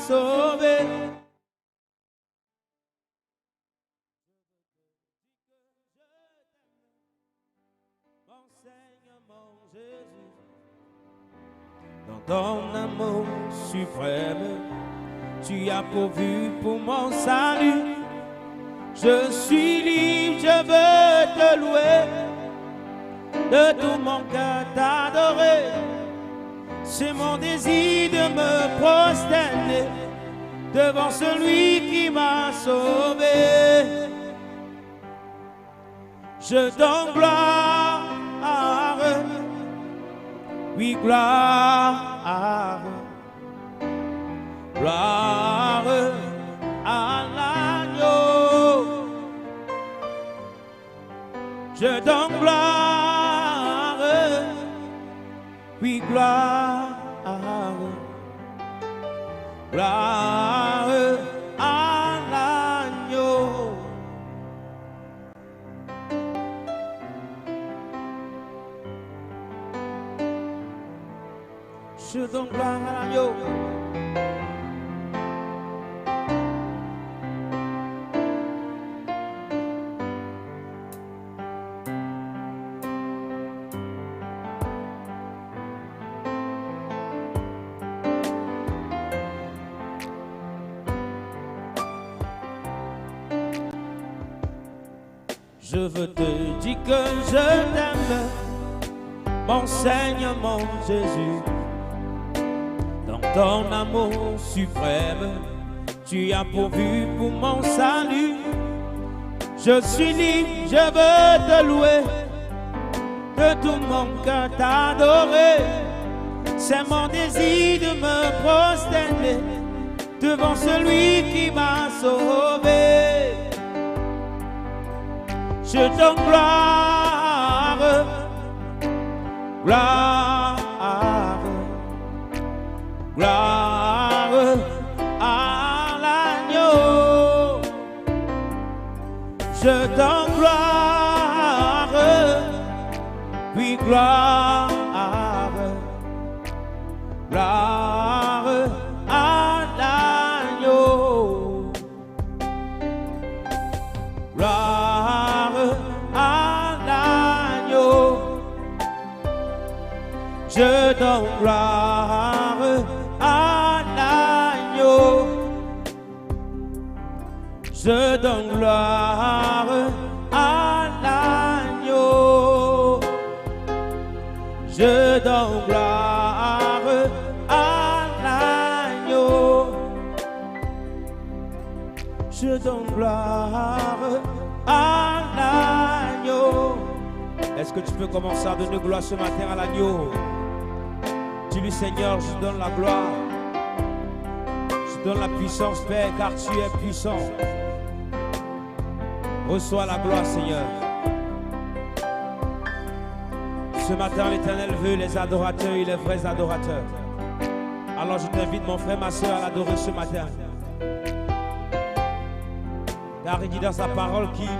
sauvé. Mon Seigneur, mon Jésus, dans ton amour suprême, tu as pourvu pour mon salut. Je suis libre, je veux te louer, de tout mon cœur t'adorer. C'est mon désir de me prosterner devant celui qui m'a sauvé. Je donne gloire, oui gloire, gloire à l'agneau. Je donne gloire, oui gloire, gloire à l'agneau. Je donne gloire à l'agneau. Je veux te dire que je t'aime, mon Seigneur, mon Jésus. Dans ton amour suprême, tu as pourvu pour mon salut. Je suis libre, je veux te louer, de tout mon cœur t'adorer. C'est mon désir de me prosterner devant celui qui m'a sauvé. Je donne gloire, gloire, gloire à l'agneau. Je donne gloire, puis gloire, gloire à l'agneau. Gloire à l'agneau. Je donne gloire à l'agneau. Je donne gloire à l'agneau. Je donne gloire à l'agneau. Je donne gloire à l'agneau. Est-ce que tu peux commencer à donner gloire ce matin à l'agneau? Dis-lui, Seigneur, je donne la gloire. Je donne la puissance, Père, car tu es puissant. Reçois la gloire, Seigneur. Ce matin, l'Éternel veut les adorateurs et les vrais adorateurs. Alors je t'invite, mon frère, ma soeur, à l'adorer ce matin. Car il dit dans sa parole qu'il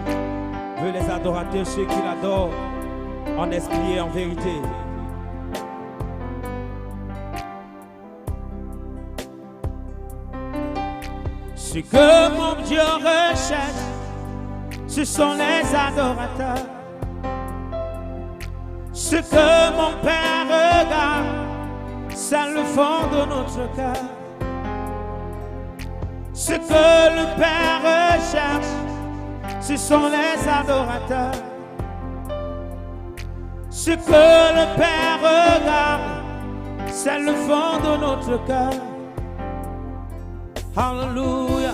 veut les adorateurs, ceux qui l'adorent en esprit et en vérité. Ce que mon Dieu recherche, ce sont les adorateurs. Ce que mon Père regarde, c'est le fond de notre cœur. Ce que le Père recherche, ce sont les adorateurs. Ce que le Père regarde, c'est le fond de notre cœur. Alléluia.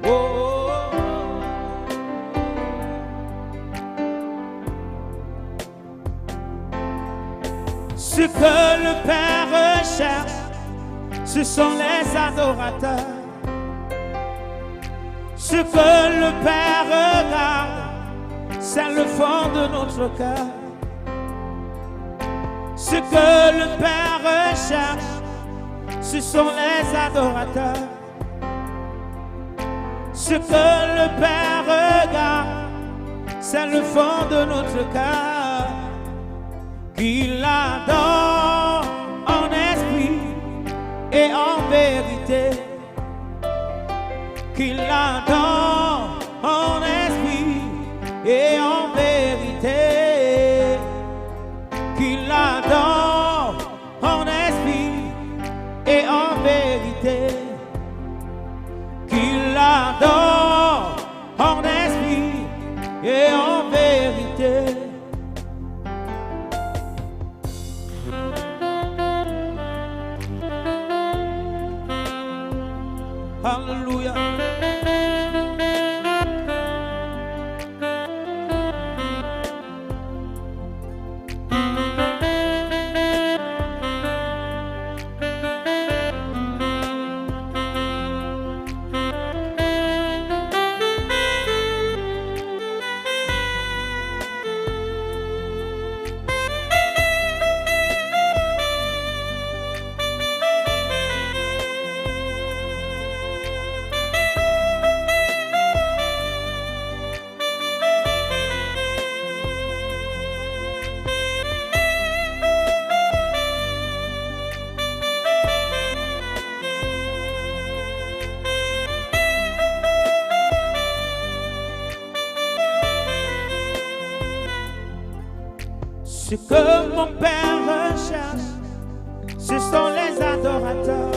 Oh, oh, oh. Ce que le Père recherche, ce sont les adorateurs. Ce que le Père regarde, c'est le fond de notre cœur. Ce que le Père recherche, ce sont les adorateurs. Ce que le Père regarde, c'est le fond de notre cœur. qu'il adore en esprit et en vérité, qu'il adore en esprit et en vérité, qu'il adore en esprit et en vérité, qu'il adore en esprit et en vérité. Alléluia. Ce que mon Père recherche, ce sont les adorateurs.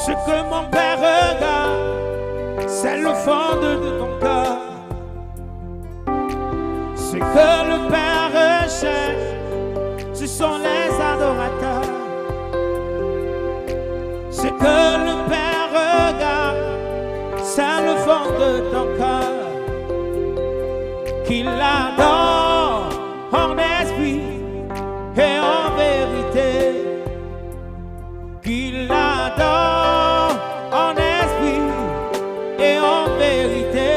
Ce que mon Père regarde, c'est le fond de ton cœur. Ce que le Père recherche, ce sont les adorateurs. Ce que le Père regarde, c'est le fond de ton cœur. Qu'il adore en esprit et en vérité, qu'il adore en esprit et en vérité,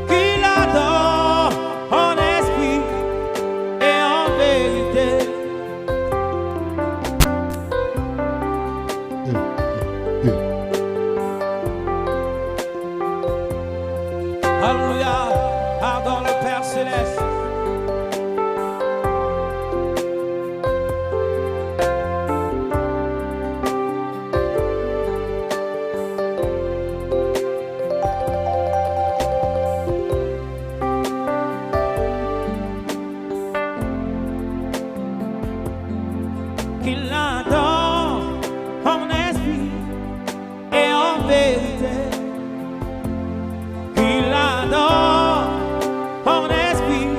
qu'il adore en esprit et en vérité. Alléluia, adore le Père Céleste. Qu'il adore en esprit et en vérité. En esprit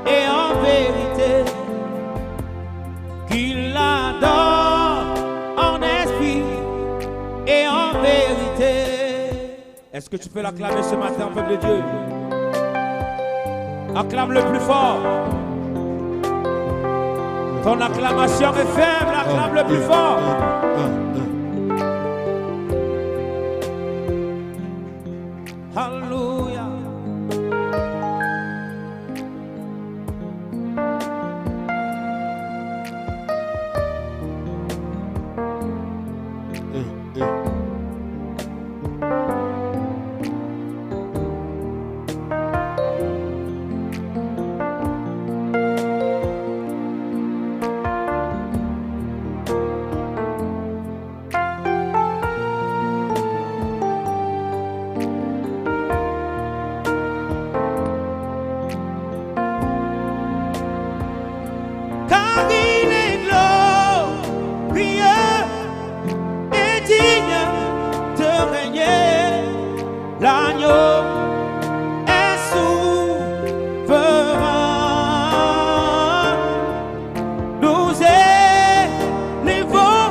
et en vérité, qu'il adore en esprit et en vérité. Est-ce que tu peux l'acclamer ce matin, peuple de Dieu? Acclame le plus fort. Ton acclamation est faible, acclame le plus fort. Alléluia. L'agneau est souverain. Nous élevons,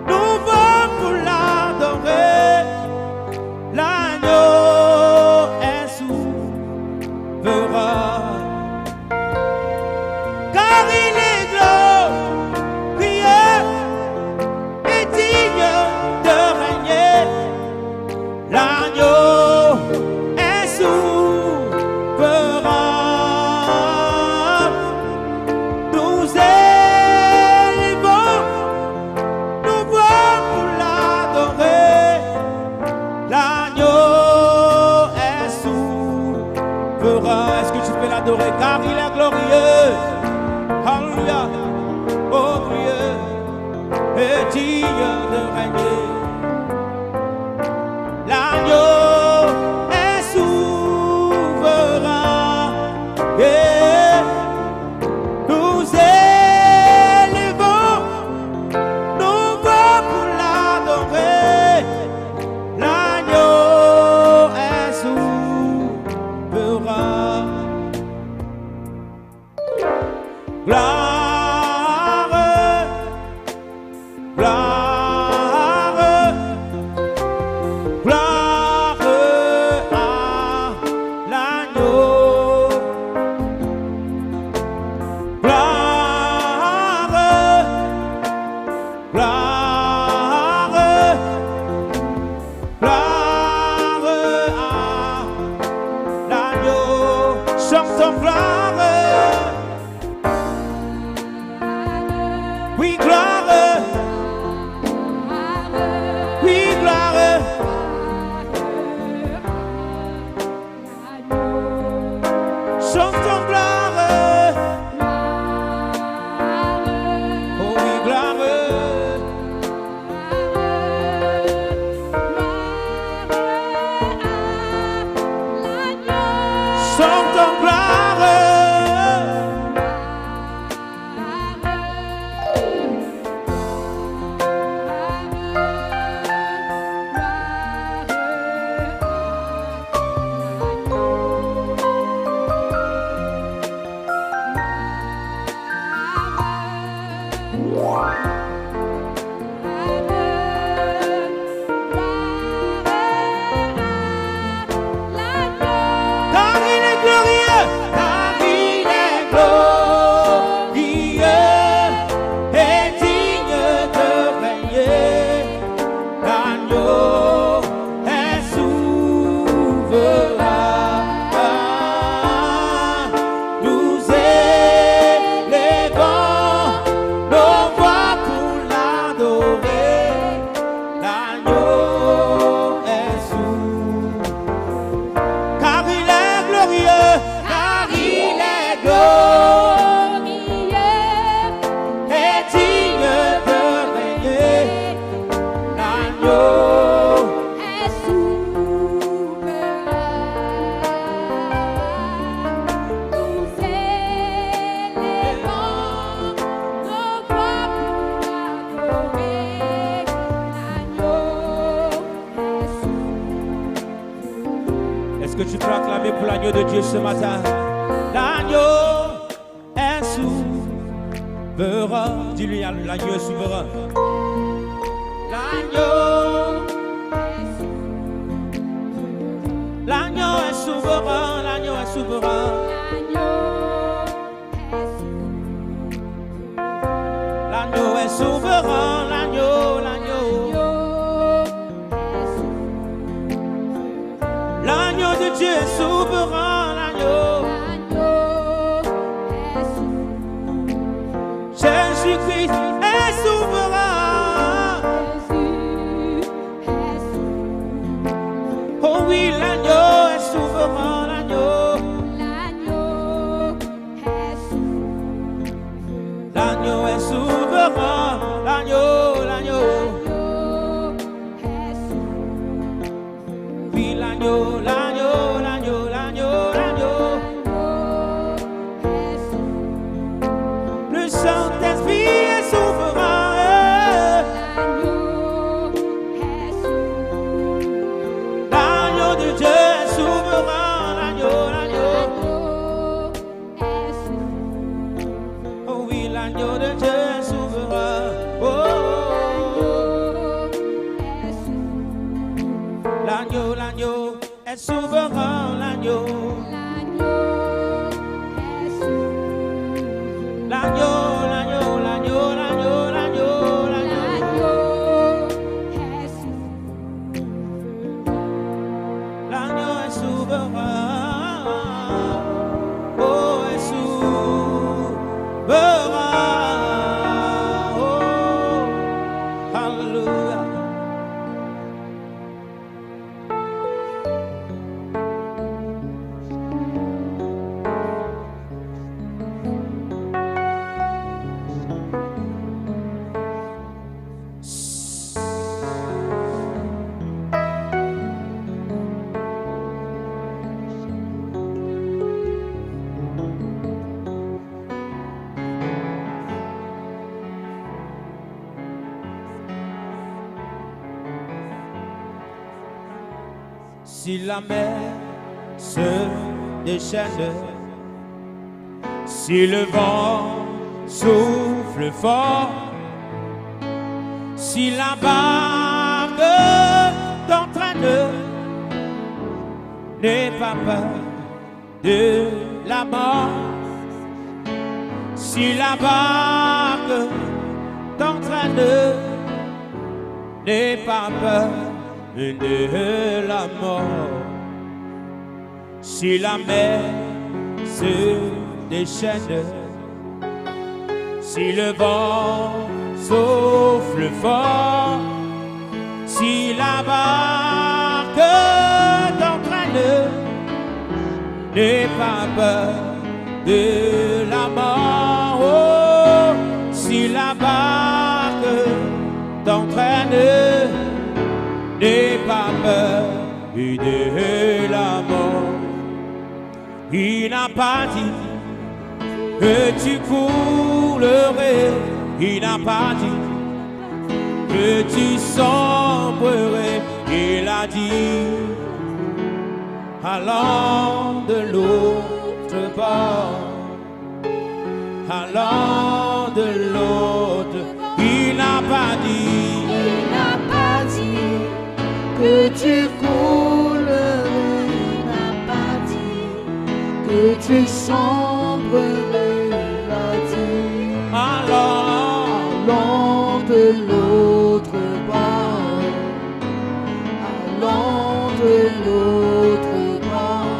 nous vont pour l'adorer. L'agneau est souverain. Car il est glorieux et digne de régner. L'agneau est souverain. Nous élevons, nous voulons pour l'adorer. L'agneau est souverain. tu peux l'adorer car il est glorieux. Alléluia. Oh glorieux et digne de régner. L'agneau est souverain et nous élevons nos voix pour l'adorer. L'agneau est souverain. Gloire, gloire, gloire à l'agneau. Gloire, gloire, gloire à l'agneau. Chantons gloire. Oui, gloire. Oui, gloire. Chantons gloire. Oh oui, gloire. Chantons gloire. Car il est glorieux, car il est glorieux et digne de régner. L'agneau est souverain. Nous élevons nos voix pour l'adorer. L'agneau est souverain. Car il est glorieux, car il est glorieux et digne de régner. L'agneau est souverain. Nous élevons nos voix pour adorer. L'agneau est souverain. Est-ce que tu peux acclamer pour l'agneau de Dieu ce matin? L'agneau est souverain. Dis-lui, l'agneau est souverain. L'agneau, l'agneau est souverain, l'agneau est souverain. L'agneau est souverain, l'agneau, l'agneau. L'agneau de Dieu est souverain, l'agneau. Jésus-Christ est souverain. Oh oui, l'agneau est souverain, l'agneau. Si la mer se déchaîne, si le vent souffle fort, si la barque t'entraîne, n'aie pas peur de la mort. Si la barque t'entraîne, n'aie pas peur de la mort. Si la mer se déchaîne, si le vent souffle fort, si la barque t'entraîne, n'aie pas peur de la mort. Oh, si la barque t'entraîne, n'aie pas peur de la mort. Il n'a pas dit que tu coulerais, il n'a pas dit que tu sombrerais, il a dit allant de l'autre bord, allant de l'autre, il n'a pas dit, Il n'a pas dit que tu coulerais, il n'a pas dit que tu sombrerais, il a dit allant de l'autre bord, allant de l'autre bord.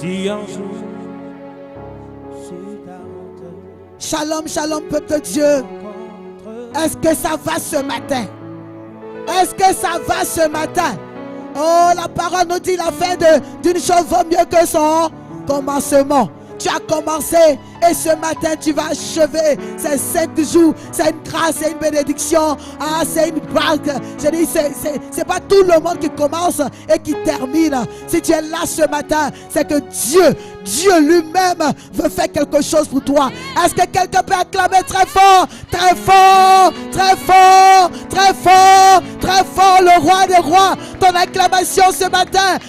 si un jour c'est ta honte. Shalom, shalom, peuple de Dieu. Est-ce que ça va ce matin? Est-ce que ça va ce matin? Oh, la parole nous dit la fin d'une chose vaut mieux que son commencement. Tu as commencé et ce matin tu vas achever. C'est 5 jours, c'est une grâce, c'est une bénédiction. Ah, c'est une barque. Je dis, c'est pas tout le monde qui commence et qui termine. Si tu es là ce matin, c'est que Dieu lui-même veut faire quelque chose pour toi. Est-ce que quelqu'un peut acclamer très fort, très fort, très fort, très fort, très fort le roi des rois? Ton acclamation ce matin,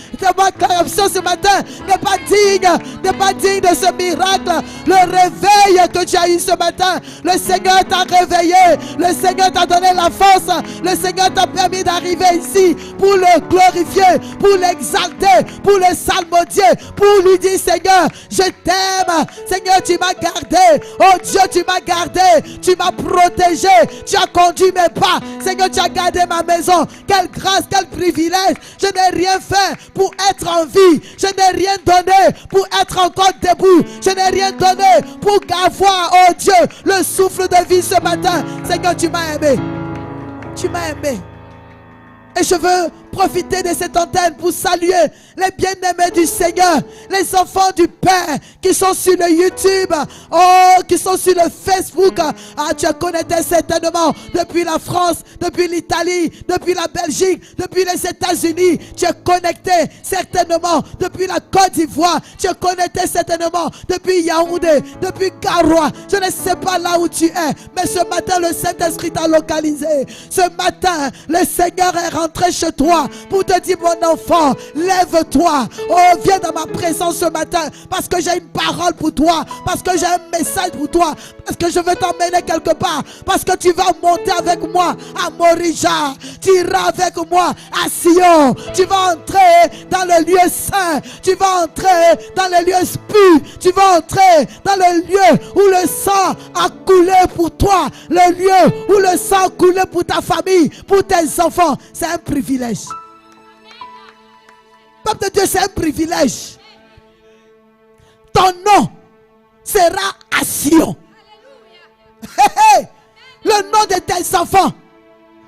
n'est pas digne de ce miracle. Le réveil que tu as eu ce matin, le Seigneur t'a réveillé, le Seigneur t'a donné la force, le Seigneur t'a permis d'arriver ici pour le glorifier, pour l'exalter, pour le salmodier, pour lui dire Seigneur, je t'aime, Seigneur, tu m'as gardé, oh Dieu, tu m'as gardé, tu m'as protégé, tu as conduit mes pas, Seigneur, tu as gardé ma maison. Quelle grâce, quel privilège. Je n'ai rien fait pour être en vie, je n'ai rien donné pour être encore debout, je n'ai rien donné pour avoir, oh Dieu, le souffle de vie ce matin. Seigneur, tu m'as aimé, tu m'as aimé. Et je veux profiter de cette antenne pour saluer les bien-aimés du Seigneur, les enfants du Père qui sont sur le YouTube, oh, qui sont sur le Facebook. Ah, tu connais certainement depuis la France, depuis l'Italie, depuis la Belgique, depuis les États-Unis. Tu es connecté certainement depuis la Côte d'Ivoire. Tu es connecté certainement depuis Yaoundé, depuis Garoua. Je ne sais pas là où tu es, mais ce matin, le Saint-Esprit t'a localisé. Ce matin, le Seigneur est rentré chez toi pour te dire, mon enfant, lève-toi. Oh, viens dans ma présence ce matin parce que j'ai une parole pour toi, parce que j'ai un message pour toi, parce que je veux t'emmener quelque part, parce que tu vas monter avec moi à Morija, tu iras avec moi à Sion, tu vas entrer dans le lieu saint, tu vas entrer dans le lieu spu, tu vas entrer dans le lieu où le sang a coulé pour toi, le lieu où le sang a coulé pour ta famille, pour tes enfants. C'est un privilège. Peuple de Dieu, c'est un privilège. Ton nom sera à Sion. Le nom de tes enfants,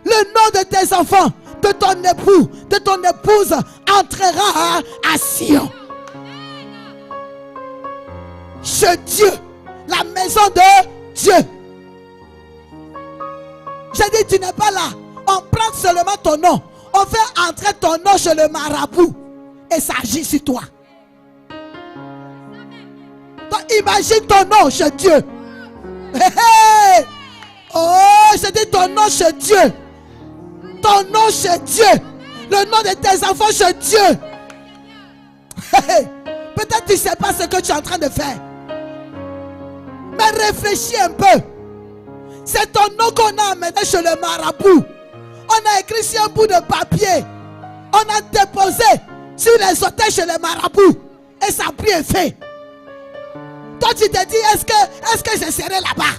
le nom de tes enfants, de ton époux, de ton épouse entrera à Sion. Chez Dieu, la maison de Dieu. J'ai dit, tu n'es pas là. On prend seulement ton nom. On fait entrer ton nom chez le marabout. Et ça agit sur toi. Donc imagine ton nom chez Dieu. Oh, je dis ton nom chez Dieu. Ton nom chez Dieu. le nom de tes enfants chez Dieu. Peut-être tu ne sais pas ce que tu es en train de faire. Mais réfléchis un peu. C'est ton nom qu'on a amené chez le marabout. On a écrit sur un bout de papier. On a déposé sur les autels chez le marabout. Et ça a pris effet. Toi tu te dis, est-ce que je serai là-bas?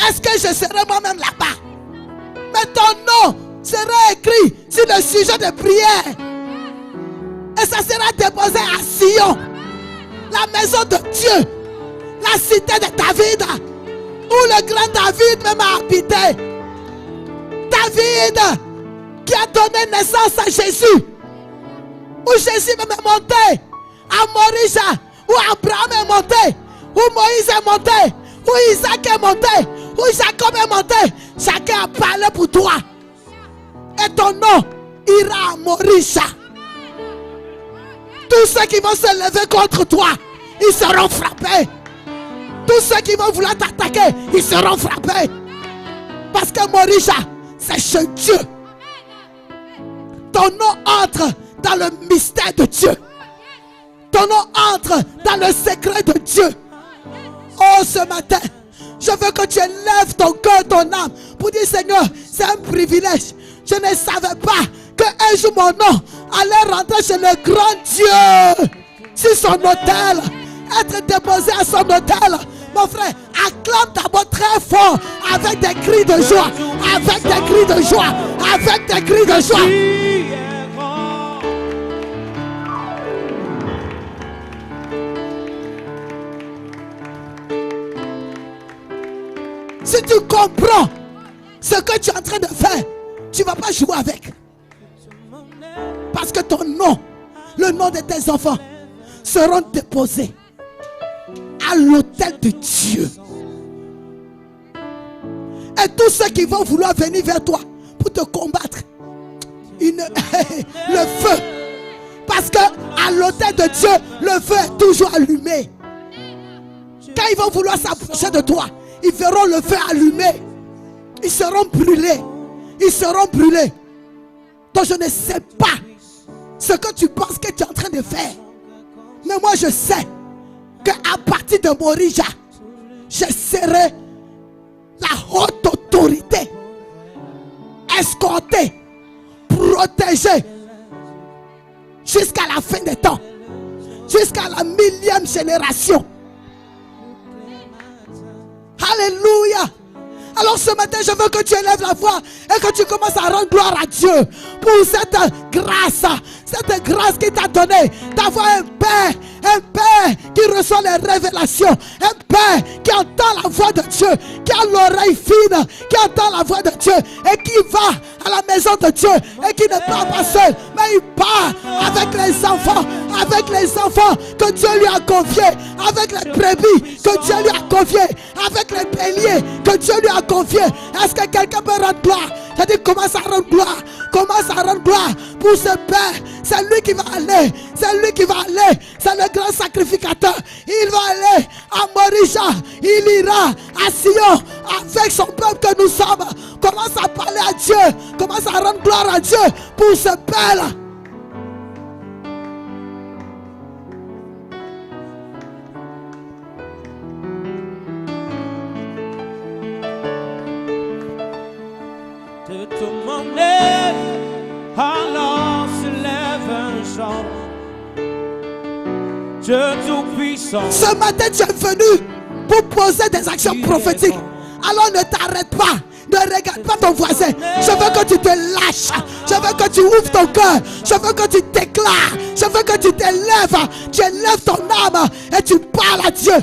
Est-ce que je serai moi-même là-bas? Mais ton nom sera écrit sur le sujet de prière. Et ça sera déposé à Sion, la maison de Dieu, la cité de David, où le grand David même a habité. David qui a donné naissance à Jésus, où Jésus même est monté à Morisha, où Abraham est monté, où Moïse est monté, où Isaac est monté, où Jacob est monté. Chacun a parlé pour toi. Et ton nom ira à Morisha. Tous ceux qui vont se lever contre toi, ils seront frappés. Tous ceux qui vont vouloir t'attaquer, ils seront frappés. Parce que Morisha, c'est chez Dieu. Ton nom entre dans le mystère de Dieu. Ton nom entre dans le secret de Dieu. Oh, ce matin, je veux que tu élèves ton cœur, ton âme, pour dire, Seigneur, c'est un privilège. Je ne savais pas qu'un jour mon nom allait rentrer chez le grand Dieu, sur son autel, être déposé à son autel. Mon frère, acclame d'abord très fort, avec des cris de joie, avec des cris de joie, avec des cris de joie. Si tu comprends ce que tu es en train de faire, tu ne vas pas jouer avec. Parce que ton nom, le nom de tes enfants, seront déposés à l'autel de Dieu. Et tous ceux qui vont vouloir venir vers toi pour te combattre, le feu. Parce que à l'autel de Dieu, le feu est toujours allumé. Quand ils vont vouloir s'approcher de toi, ils verront le feu allumé. Ils seront brûlés. Ils seront brûlés. Donc je ne sais pas ce que tu penses que tu es en train de faire. Mais moi je sais qu'à partir de Morisha, je serai la haute autorité, escortée, protégée jusqu'à la fin des temps, jusqu'à la 1000e génération. Alléluia. Alors ce matin, je veux que tu élèves la voix et que tu commences à rendre gloire à Dieu pour cette grâce qu'il t'a donnée d'avoir un Père qui reçoit les révélations, un Père qui entend la voix de Dieu, qui a l'oreille fine, qui entend la voix de Dieu et qui va à la maison de Dieu et qui ne part pas seul, mais il part avec les enfants que Dieu lui a confiés, avec les brebis que Dieu lui a confiés, avec les béliers que Dieu lui a confiés. Est-ce que quelqu'un peut rendre gloire? J'ai dit, commence à rendre gloire. Commence à rendre gloire pour ce Père. C'est lui qui va aller. C'est lui qui va aller. C'est le grand sacrificateur. Il va aller à Morisha. Il ira à Sion avec son peuple que nous sommes. Commence à parler à Dieu. Commence à rendre gloire à Dieu pour ce Père-là. De tout mon être, alors se lève un chant. Dieu Tout-Puissant. Ce matin, tu es venu pour poser des actions prophétiques. Alors ne t'arrête pas. Ne regarde pas ton voisin. Je veux que tu te lâches. Je veux que tu ouvres ton cœur. Je veux que tu déclares. Je veux que tu t'élèves. Tu élèves ton âme et tu parles à Dieu.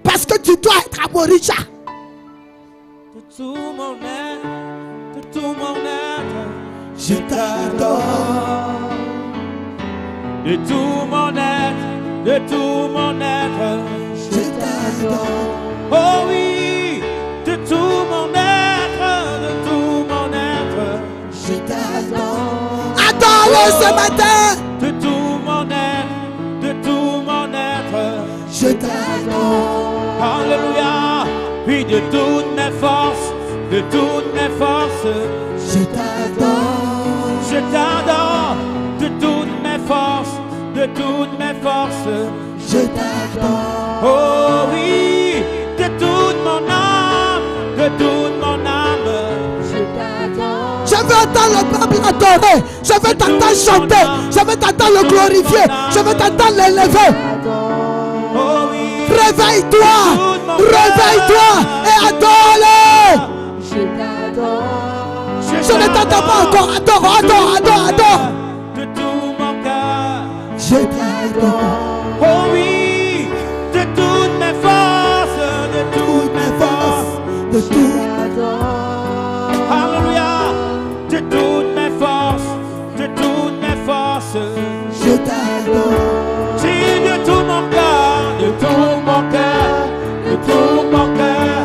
Parce que tu dois être à Morisha. De tout mon être, de tout mon être, Je t'adore. de tout mon être, de tout mon être, Je t'adore. oh oui, de tout mon être, de tout mon être, Je t'adore. Adore-le ce matin. de tout mon être, de tout mon être, Je t'adore. alléluia, puis de toutes mes forces, de toutes mes forces, Je t'adore. de toutes mes forces. Je t'adore. Oh oui, de toute mon âme, de toute mon âme. Je t'adore. Je veux entendre le peuple adorer. Je veux t'entendre chanter. Je veux t'entendre le glorifier. Je veux t'entendre l'élever. Oh oui, Réveille-toi. Réveille-toi et adore-le. Je t'adore. Je ne t'entends pas encore. Adore, adore, adore, adore. de tout mon cœur. Je t'adore. Oh oui, de toutes mes forces, de toutes mes forces. De tout. Alléluia, de toutes mes forces, de toutes mes forces. Je t'adore. Si de tout mon cœur, de tout mon cœur, de tout mon cœur,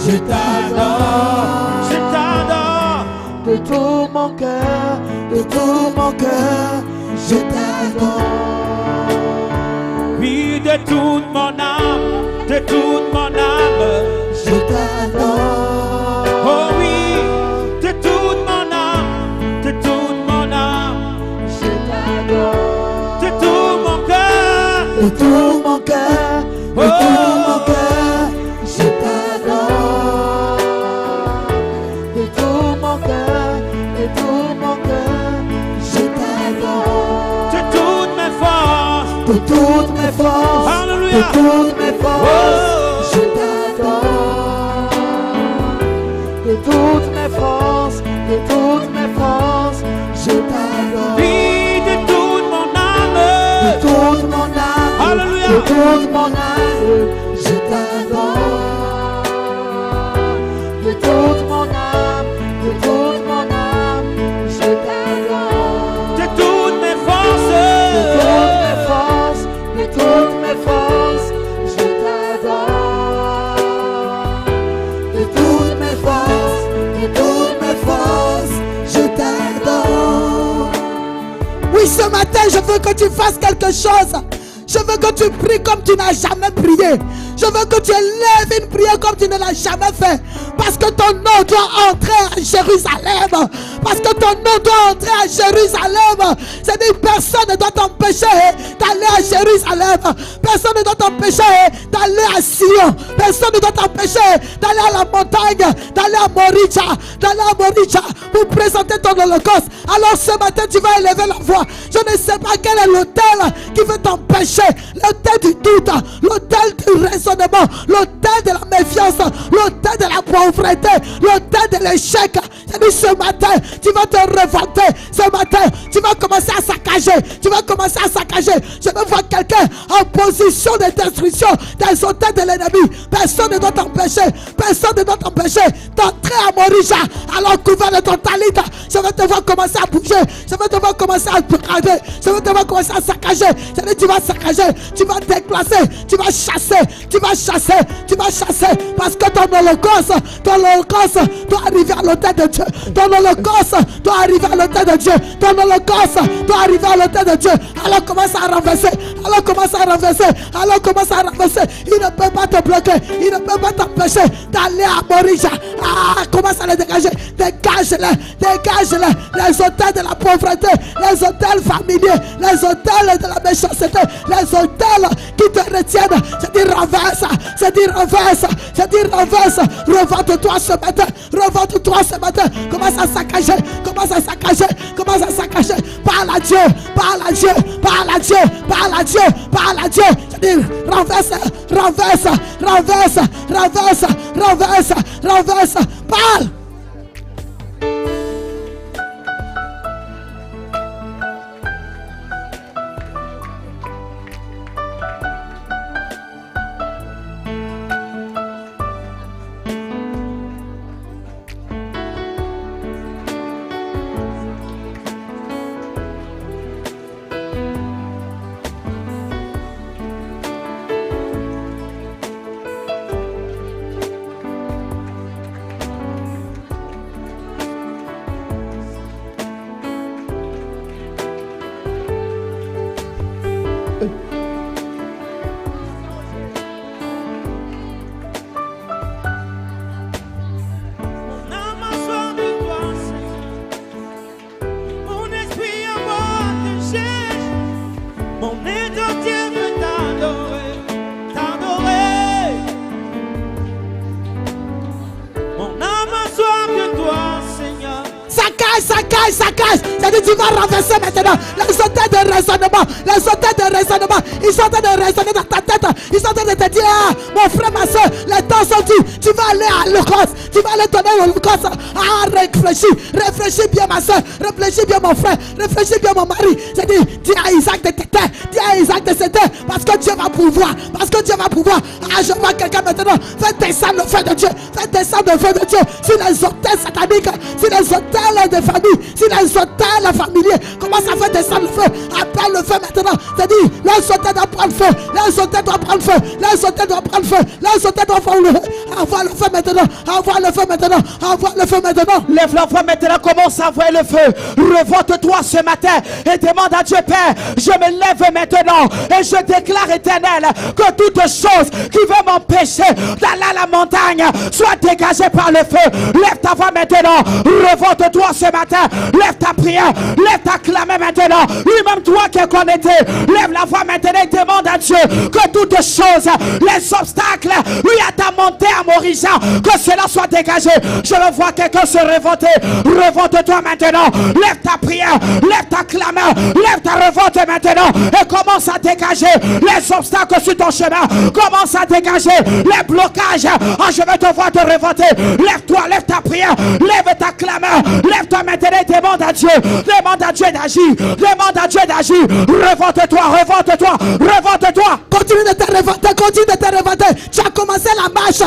je t'adore, je t'adore. De tout mon cœur, de tout mon cœur, je t'adore. Oui, de toute mon âme, de toute mon âme. Je t'adore. Oh oui, de toute mon âme, de toute mon âme. Je t'adore. De tout mon cœur, De tout mon cœur, de tout mon cœur, je t'adore. De tout mon cœur, de tout mon cœur, je t'adore. de toutes mes forces. De toutes mes forces, Alléluia. de toutes mes forces, Oh. je t'adore. De toutes mes forces, de toutes mes forces, je t'adore. Oui, de toute mon âme. De toute mon âme, Alléluia. de toute mon âme, je t'adore. De toute mon âme, de toute mon âme, je t'adore. De toutes mes De toutes mes forces. forces, de toutes mes forces, je t'adore. De toutes mes forces, de toutes mes forces, je t'adore. Oui, ce matin, je veux que tu fasses quelque chose. Je veux que tu pries comme tu n'as jamais prié. Je veux que tu élèves une prière comme tu ne l'as jamais fait. Parce que ton nom doit entrer à Jérusalem. Parce que ton nom doit entrer à Jérusalem. C'est-à-dire personne ne doit t'empêcher d'aller à Jérusalem. Personne ne doit t'empêcher d'aller à Sion. Personne ne doit t'empêcher d'aller à la montagne, d'aller à Moricha, pour présenter ton holocauste. Alors ce matin, tu vas élever la voix. Je ne sais pas quel est l'autel qui veut t'empêcher. L'autel du doute, l'autel du raisonnement, l'autel de la méfiance, l'autel de la pauvreté, l'autel de l'échec. C'est-à-dire ce matin, tu vas te révolter. Ce matin, tu vas commencer à saccager. Tu vas commencer à saccager. Je veux voir quelqu'un en position de destruction des hôtels de l'ennemi. Personne ne doit t'empêcher. Personne ne doit t'empêcher d'entrer à Morija, alors couvert de ton talit. Je vais te voir commencer à bouger. Je vais te voir commencer à brader. Je vais te voir commencer à saccager. C'est-à-dire tu vas saccager, tu vas déplacer, tu vas chasser, tu vas chasser, tu vas chasser. Parce que ton holocauste doit arriver à l'autel de Dieu. Ton holocauste doit arriver à l'autel de Dieu. Ton holocauste doit arriver à l'autel de Dieu. Alors commence à renverser. Alors commence à renverser. Alors commence à renverser. Il ne peut pas te bloquer. Il ne peut pas t'empêcher d'aller à Morija. Ah, commence à les dégager. Dégage-les. Dégage-les. Les hôtels de la pauvreté. Les hôtels familiers. Les hôtels de la méchanceté. Les hôtels qui te retiennent. C'est-à-dire renverse. C'est-à-dire renverse. C'est-à-dire renverse. Revolte-toi ce matin. Revolte-toi ce matin. Commence à saccager. Commence à saccager. Commence à saccager. Parle à Dieu. Parle à Dieu. Parle à Dieu. Parle à Dieu. Parle à Dieu. C'est-à-dire renverse. Renverse. Renverse. Renverse. Renverse. Renverse. Parle. blocage. J'ai dit, tu vas renverser maintenant les hôtels de raisonnement. Les hôtels de raisonnement, ils sont en train de raisonner dans ta tête. Ils sont en train de te dire, ah, mon frère, ma soeur, les temps sont durs. Tu vas aller à l'Holocauste. Tu vas aller donner l'Holocauste. Ah, réfléchis bien, ma soeur. Réfléchis bien, mon frère. Réfléchis bien, mon mari. J'ai dit, dis à Isaac de t'éteindre. Dis à Isaac de s'éteindre. Parce que Dieu va pouvoir. Parce que Dieu va pouvoir. Ah, je vois quelqu'un maintenant. Fais descendre le feu de Dieu. Fais descendre le feu de Dieu sur les hôtels sataniques, sur les hôtels de famille, sur les hôtels familiers. Commence à faire descendre le feu. Appelle le feu maintenant. C'est-à-dire, les hôtels doivent prendre feu. Les hôtels doivent prendre feu. Les hôtels doivent prendre feu. Les hôtels doivent prendre le feu. Envoie le feu maintenant. Envoie le feu maintenant. Envoie le feu maintenant. Lève la voix maintenant. Commence à envoyer le feu. Revolte-toi ce matin et demande à Dieu, Père, je me lève maintenant et je déclare, Éternel, que toute chose qui veut m'empêcher d'aller à la montagne soit dégagée par le feu. Lève ta voix maintenant. Revolte-toi ce matin. Lève ta prière. Lève ta clamée maintenant. Lui-même toi qui es connecté. Lève la voix maintenant et demande à Dieu que toutes choses, les obstacles, lui à ta montée à Morija, que cela soit dégagé. Je veux voir quelqu'un se révolter. Revolte-toi maintenant. Lève ta prière. Lève ta clameur. Lève ta révolte maintenant. Et commence à dégager les obstacles sur ton chemin. Commence à dégager les blocages. Ah, je veux te voir te révolter. Lève-toi, lève ta prière. Lève ta clameur. Lève-toi maintenant et demande à Dieu. Demande à Dieu d'agir. Demande à Dieu d'agir. Révolte-toi, révolte-toi, révolte-toi. Continue de te révolter, continue de te révolter. Tu as commencé la marche.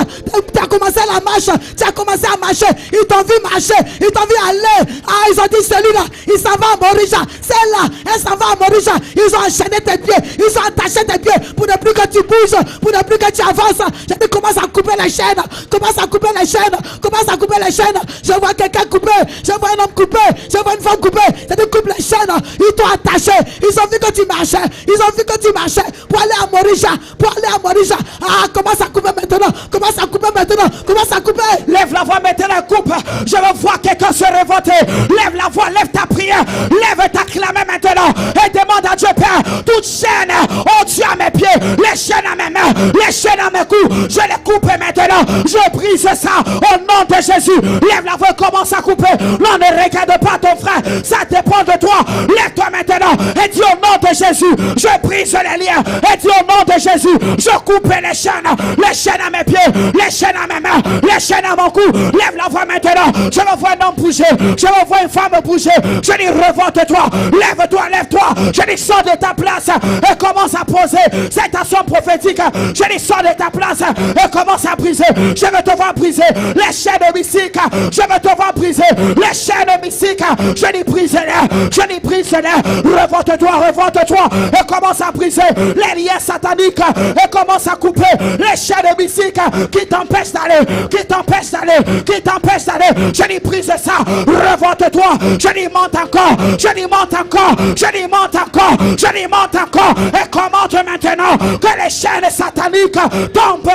Tu as commencé la marche. Tu as commencé à marcher. Ils t'ont vu marcher. Ils t'ont vu aller. Ah, ils ont dit celui-là, il s'en va à Morija. Celle-là, elle s'en va à Morija. Ils ont enchaîné tes pieds. Ils ont attaché tes pieds pour ne plus que tu bouges, pour ne plus que tu avances. J'ai dit, commence à couper les chaînes. Commence à couper les chaînes. Commence à couper les chaînes. Je vois quelqu'un couper. Je vois un homme couper. Je vois une femme couper. J'ai dit, coupe les chaînes. Ils t'ont attaché. Ils ont vu que tu marchais. Ils ont vu que tu marchais pour aller à Morija. Pour aller à Morija. Ah, commence à couper maintenant. Commence à couper maintenant. Commence à couper. Lève la voix maintenant, coupe. Je veux voir quelqu'un se révolter. Lève la voix, lève ta prière. Lève ta clamée maintenant. Et demande à Dieu, Père, toute chaîne, oh Dieu, à mes pieds, les chaînes à mes mains, les chaînes à mes coups, je les coupe maintenant. Je brise ça au nom de Jésus. Lève la voix, commence à couper. Non, ne regarde pas ton frère. Ça dépend de toi. Lève-toi maintenant. Et dis au nom de Jésus, je brise les liens. Et dis au nom de Jésus, je coupe les chaînes à mes pieds, les chaînes à mes mains, les chaînes à mon cou. Lève la voix maintenant. Je veux voir un homme bouger. Je veux voir une femme bouger. Je dis révolte-toi. Lève-toi, lève-toi. Je dis sors de ta place et commence à poser cette action prophétique. Je dis sors de ta place et commence à briser. Je veux te voir briser les chaînes mystiques. Je veux te voir briser les chaînes mystiques. Je dis brise-les. Je dis brise-les. Révolte-toi, révolte-toi et commence à briser les liens sataniques et commence à couper les chaînes mystiques qui t'empêchent d'aller, qui t'empêchent d'aller, qui t'empêchent d'aller. Je dis brise ça. Révolte-toi. Je dis monte encore. Je dis monte encore. Je dis monte encore. Je dis monte encore. Et commande maintenant que les chaînes sataniques tombent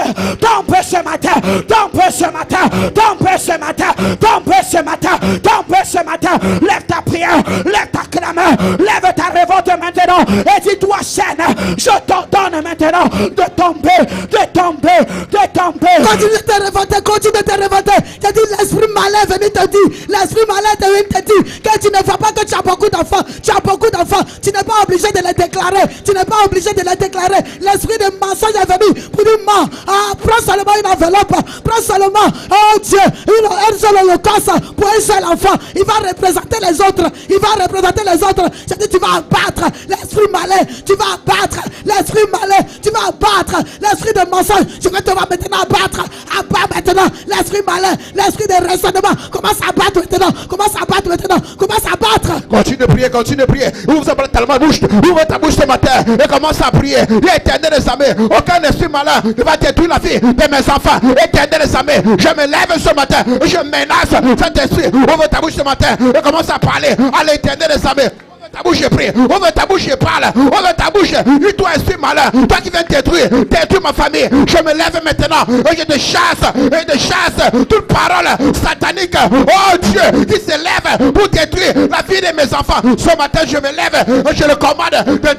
ce matin. Tombent ce matin. Tombent ce matin. Tombent ce matin. Tombent ce matin. Lève ta prière. Lève ta clameur. Lève ta révolte maintenant. Et dis-toi chaîne. Je t'ordonne maintenant de tomber. De tomber. De tomber. Continue de te révolter. Continue de te révolter. J'ai dit l'esprit malin venu te dire. L'esprit malin te dit que tu ne vois pas que tu as beaucoup d'enfants. Tu as beaucoup d'enfants. Tu n'es pas obligé de les déclarer. Tu n'es pas obligé de les déclarer. L'esprit de mensonge est venu pour dire mens. Ah, prends seulement une enveloppe. Prends seulement, oh Dieu, un seul holocauste pour un seul enfant. Il va représenter les autres. Il va représenter les autres. J'ai dit tu vas abattre l'esprit malin. Tu vas abattre l'esprit malin. Tu vas abattre l'esprit de mensonge. Je vais te voir maintenant abattre. Abattre maintenant l'esprit malin. L'esprit de raisonnement. Commence à abattre maintenant. Commence à abattre maintenant. Commence à abattre. Continue de prier, continue de prier. Ouvre ta bouche, ouvre ta bouche ce matin et commence à prier. L'Éternel des armées, aucun esprit malin ne va détruire la vie de mes enfants. L'Éternel des armées, je me lève ce matin, je menace cet esprit. Ouvre ta bouche ce matin et commence à parler à l'Éternel des armées. Ouvre ta bouche et prie, ouvre ta bouche et parle, ouvre ta bouche, toi esprit malin, toi qui viens détruire ma famille, je me lève maintenant et je te chasse toute parole satanique, oh Dieu, qui se lève pour détruire la vie de mes enfants. Ce matin je me lève et je le commande de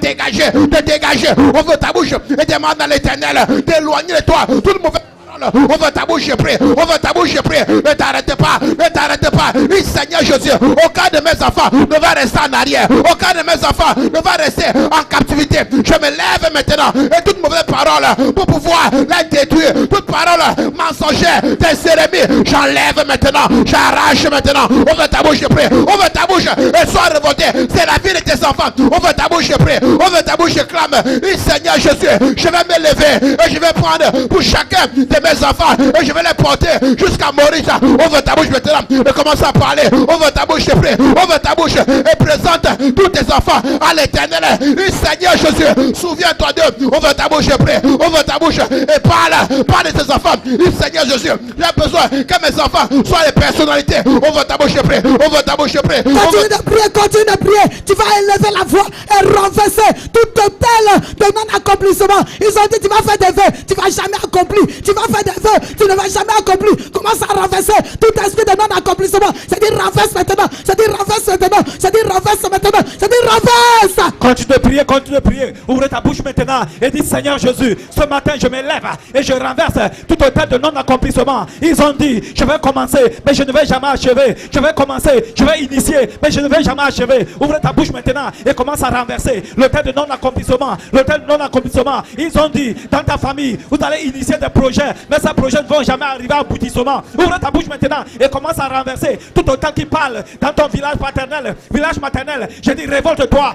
dégager, ouvre ta bouche et demande à l'Éternel d'éloigner de toi toute mauvaise parole. Ouvre ta bouche et prie. Ouvre ta bouche et prie. Ne t'arrête pas. Ne t'arrête pas. Oui, Seigneur Jésus, aucun de mes enfants ne va rester en arrière. Aucun de mes enfants ne va rester en captivité. Je me lève maintenant et toute mauvaise parole pour pouvoir la détruire. Toute parole mensongère des ennemis, j'enlève maintenant. J'arrache maintenant. Ouvre ta bouche et prie. Ouvre ta bouche et sois révolté. C'est la vie de tes enfants. Ouvre ta bouche et prie. Ouvre ta bouche et clame. Oui, Seigneur Jésus, je vais me lever et je vais prendre pour chacun de mes enfants et je vais les porter jusqu'à Maurice. Ouvre ta bouche maintenant et commence à parler. Ouvre ta bouche et prie. Ouvre ta bouche et présente tous tes enfants à l'Éternel. Oui, Seigneur Jésus, souviens-toi d'eux. Ouvre ta bouche et prie. Ouvre ta bouche et parle. Parle de tes enfants. Oui, Seigneur Jésus, j'ai besoin que mes enfants soient les personnalités. Ouvre ta bouche et prie. Ouvre ta bouche et prie. Continue de prier, continue de prier. Tu vas élever la voix et renverser tout hôtel de non-accomplissement. Ils ont dit tu vas faire des vœux, tu ne vas jamais accomplir. Tu vas faire des vœux, tu ne vas jamais accomplir. Commence à renverser tout esprit de non-accomplissement. C'est-à-dire renverse maintenant. C'est-à-dire renverse maintenant. C'est-à-dire renverse maintenant. C'est-à-dire renverse. Continue de prier. Ouvre ta bouche maintenant et dis Seigneur Jésus, ce matin je me lève et je renverse tout hôtel de non-accomplissement. Ils ont dit je vais commencer mais je ne vais jamais achever. Je vais commencer, je vais initier mais je ne vais jamais achever. Ouvre ta bouche maintenant et commence à renverser l'hôtel de non-accomplissement. L'hôtel de non-accomplissement. Ils ont dit dans ta famille vous allez initier des projets mais ces projets ne vont jamais arriver à aboutissement. Ouvre ta bouche maintenant et commence à renverser tout hôtel qui parle dans ton village paternel, village maternel. Je dis révolte-toi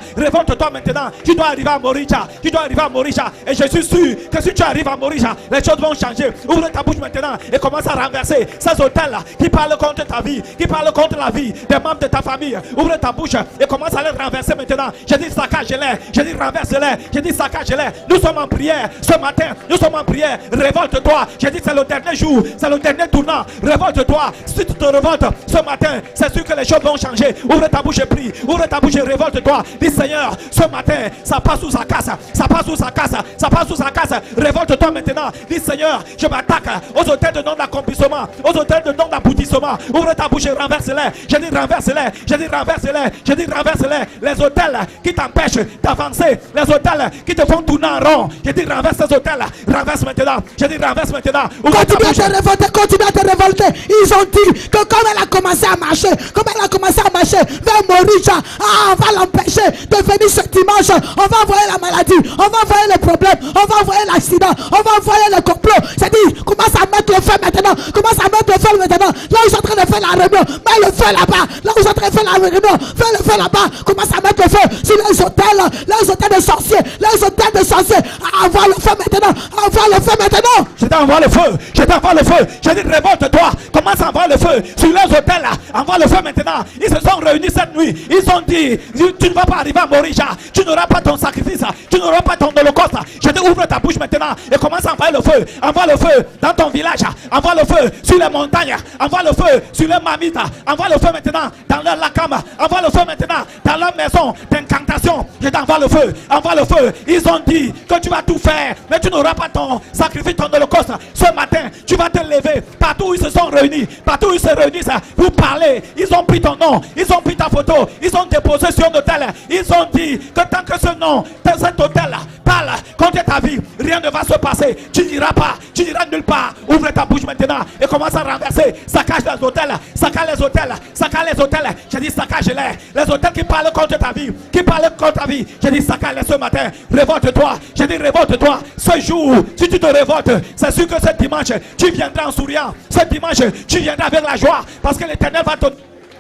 maintenant. Tu dois arriver à Moricha. Tu dois arriver à Moricha. Et je suis sûr que si tu arrives à Moricha, les choses vont changer. Ouvre ta bouche maintenant et commence à renverser ces hôtels-là qui parlent contre ta vie, qui parlent contre la vie des membres de ta famille. Ouvre ta bouche et commence à les renverser maintenant. Je dis saccage-les, je dis renverse-les, je dis saccage-les. Nous sommes en prière ce matin, nous sommes en prière. Révolte-toi. Je dis c'est le dernier jour, c'est le dernier tournant. Révolte-toi. Si tu te révoltes ce matin, c'est sûr que les choses vont changer. Ouvre ta bouche et prie. Ouvre ta bouche et révolte-toi. Dis Seigneur, ce matin, ça passe sous sa casse. Ça passe sous sa casse. Ça passe sous sa casse. Révolte-toi maintenant. Dis Seigneur, je m'attaque aux hôtels de non-accomplissement, aux hôtels de non-aboutissement. Ouvre ta bouche et renverse-les. Je dis renverse-les. Je dis renverse-les. Je dis renverse-les. Les hôtels qui t'empêchent d'avancer. Les hôtels qui te font tourner en rond. Je dis renverse ces hôtels. Renverse maintenant. Je dis renverse maintenant. Continue à te révolter. Continue à te révolter. Ils ont dit que comme elle a commencé à marcher, vers Moricha, on va l'empêcher de venir ce dimanche. On va envoyer la maladie, on va envoyer le problème, on va envoyer l'accident, on va envoyer le complot. C'est-à-dire, commence à mettre le feu maintenant. Commence à mettre le feu maintenant. Là où ils sont en train de faire la réunion, mets le feu là-bas. Là où ils sont en train de faire la réunion, fais le feu là-bas. Commence à mettre le feu sur les hôtels de sorciers. Les hôtels de sorciers. Envoie le feu maintenant. Envoie le feu maintenant. Je t'envoie le feu. Je t'envoie le feu. Je dis révolte-toi. Commence à envoyer le feu sur les hôtels là. Envoie le feu maintenant. Ils se sont réunis cette nuit. Ils ont dit tu ne vas pas arriver à Moricha. Tu n'auras pas ton sacrifice. Tu n'auras pas ton holocauste. Je te ouvre ta bouche maintenant et commence à envoyer le feu. Envoie le feu dans ton village. Envoie le feu sur les montagnes. Envoie le feu sur les mamites. Envoie le feu maintenant dans leur lacam. Envoie le feu maintenant dans leur maison d'incantation. Je t'envoie le feu. Envoie le feu. Ils ont dit que tu vas tout faire, mais tu n'auras pas ton sacrifice, ton holocauste. Ce matin, tu vas te lever. Partout où ils se sont réunis, partout où ils se réunissent pour parler, ils ont pris ton nom, ils ont pris ta photo, ils ont déposé sur l'hôtel. Ils ont dit que tant que ce nom, cet hôtel parle contre ta vie, rien ne va se passer. Tu n'iras pas, tu n'iras nulle part. Ouvre ta bouche maintenant et commence à renverser. Saccage les hôtels, saccage les hôtels, saccage les hôtels. Je dis saccage-les. Les hôtels qui parlent contre ta vie, qui parlent contre ta vie. Je dis saccage-les ce matin. Révolte-toi. Je dis révolte-toi. Ce jour, si tu te révoltes, c'est sûr que ce dimanche, tu viendras en souriant. Ce dimanche, tu viendras avec la joie parce que l'Éternel va te...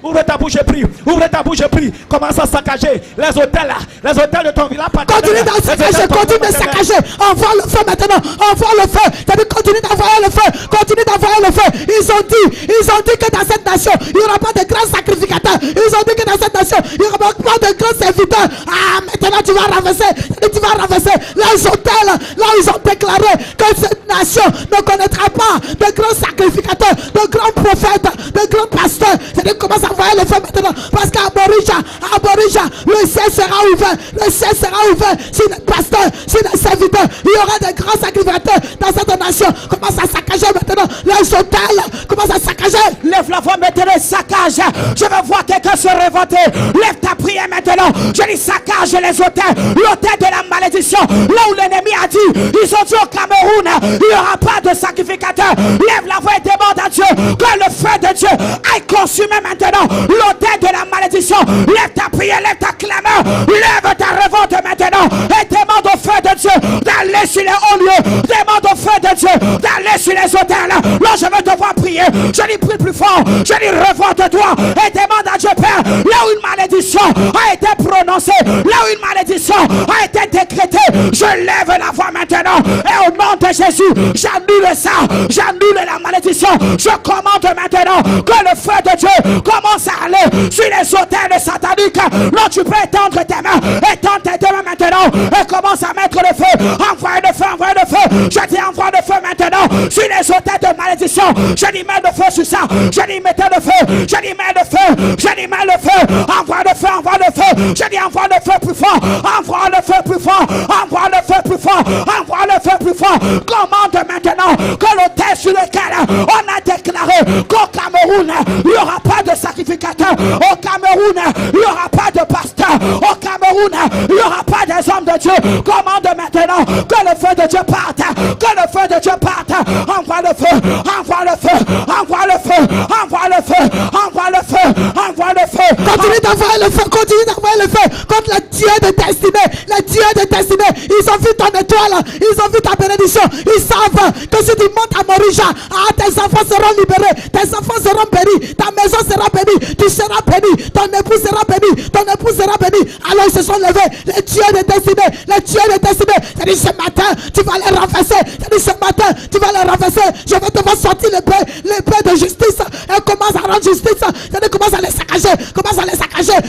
Ouvre ta bouche et prie. Ouvre ta bouche et prie. Commence à saccager les hôtels là. Les hôtels de ton village. Continue de saccager. Continue de saccager. Envoie le feu maintenant. Envoie le feu. C'est-à-dire continue d'envoyer le feu. Continue d'envoyer le feu. Ils ont dit que dans cette nation, il n'y aura pas de grands sacrificateurs. Ils ont dit que dans cette nation, il n'y aura pas de grands serviteurs. Ah, maintenant tu vas renverser. Tu vas renverser les hôtels. Là, ils ont déclaré que cette nation ne connaîtra pas de grands sacrificateurs, de grands prophètes, de grands pasteurs. C'est-à-dire commence à envoyer le feu maintenant. Parce qu'à Moricha, le ciel sera ouvert. Le ciel sera ouvert. Si les pasteurs, si les serviteurs, il y aura des grands sacrificateurs dans cette nation. Commence à saccager maintenant les hôtels. Commence à saccager. Lève la voix maintenant, saccage. Je veux voir quelqu'un se révolter. Lève ta prière maintenant. Je dis saccage les hôtels. L'hôtel de la malédiction. Là où l'ennemi a dit Ils ont dit au Cameroun, il n'y aura pas de sacrificateur. Lève la voix et demande à Dieu que le feu de Dieu aille consumer maintenant l'autel de la malédiction. Lève ta prière, lève ta clameur, lève ta révolte maintenant et demande au feu de Dieu d'aller sur les hauts lieux. Demande au feu de Dieu d'aller sur les autels. Là, je veux devoir prier. Je dis prie plus fort. Je dis révolte-toi et demande à Dieu, Père, là où une malédiction a été prononcée, là où une malédiction a été décrétée, je lève la voix maintenant et au nom de Jésus, j'annule ça, j'annule la malédiction. Je commande maintenant que le feu de Dieu commence à aller sur les autels sataniques. Là, tu peux étendre tes mains, étendre tes deux mains maintenant et commence à mettre le feu. Envoie le feu, envoie le feu. Je dis envoie le feu maintenant sur les autels de malédiction. Je dis mets le feu sur ça. Je dis mettez le feu. Je dis mets le feu. Je dis mets le feu. Envoie le feu, envoie le feu. Je dis envoie le feu plus fort. Envoie le feu plus fort. Envoie le feu plus fort. Envoie le feu plus fort. Commande maintenant que l'autel sur lequel on a déclaré qu'au Cameroun, il n'y aura pas de sacrificateur. Au Cameroun, il n'y aura pas de pasteur. Au Cameroun, il n'y aura pas des hommes de Dieu. Commande maintenant que le feu de Dieu parte. Que le feu de Dieu parte. Envoie le feu. Envoie le feu. Envoie le feu. Envoie le feu. Envoie le feu. Envoie le feu. Continue d'envoyer le feu. Continue d'envoyer le feu contre le Dieu de destinée. Le Dieu de destinée. Ils ont vu ton étoile. Ils ont vu ta bénédiction. Ils savent que si tu montes à Morija, tes enfants seront libérés. Tes enfants seront bénis. Ta maison sera bénie. Tu seras béni. Ton époux sera béni. Ton époux sera béni. Alors ils se sont levés. Les dieux de destinée. Les dieux de destinée. J'ai dit ce matin, tu vas les renverser. J'ai dit ce matin, tu vas les renverser. Je vais te faire sortir l'épée de justice. Et commence à rendre justice. J'ai dit commence à les saccager. Commence à les saccager.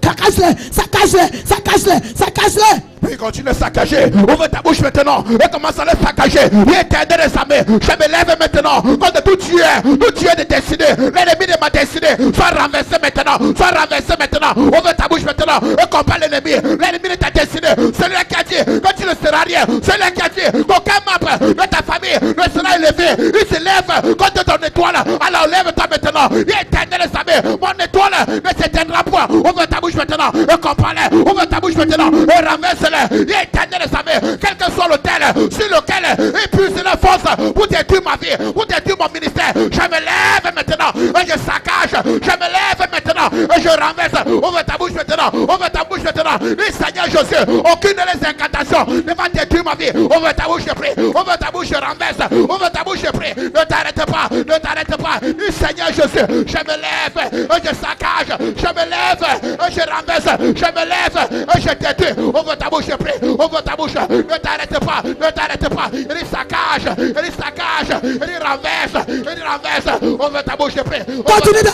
Saccage-les. Saccage-les. Saccage-les. Saccage-les. Puis continue de saccager. Ouvre ta bouche maintenant et commence à le saccager. L'éternel des armées, je me lève maintenant contre tout Dieu de destinée. L'ennemi de ma destinée soit renversé maintenant. Soit renversé maintenant. Ouvre ta bouche maintenant et combat l'ennemi. L'ennemi de ta destinée. Celui qui a dit que tu ne seras rien. Celui qui a dit qu'aucun membre de ta famille ne sera élevé. Il se lève contre ton étoile. Alors lève-toi maintenant. L'éternel des armées, mon étoile ne s'éteindra point. Ouvre ta bouche maintenant et combat-les. Ouvre ta bouche maintenant et renverse-les. L'éternel des armées, quel que soit l'autel sur lequel il puise la force pour détruire ma vie, pour détruire mon ministère, je me lève maintenant et je saccage. Je me lève maintenant et je renverse. Ouvre ta bouche maintenant. Ouvre ta bouche maintenant. Le Seigneur Jésus, aucune des incantations ne va détruire ma vie. Ouvre ta bouche et prie. Ouvre ta bouche et renverse. Ouvre ta bouche et prie. Ne t'arrête pas. Ne t'arrête pas. Le Seigneur Jésus, je me lève et je saccage. Je me lève et je renverse. Je me lève et je détruis. Ouvre ta bouche. Ouvre ta bouche, ne t'arrête pas, ne t'arrête pas. Il saccage, il renverse. Ouvre ta bouche et prie. Continue de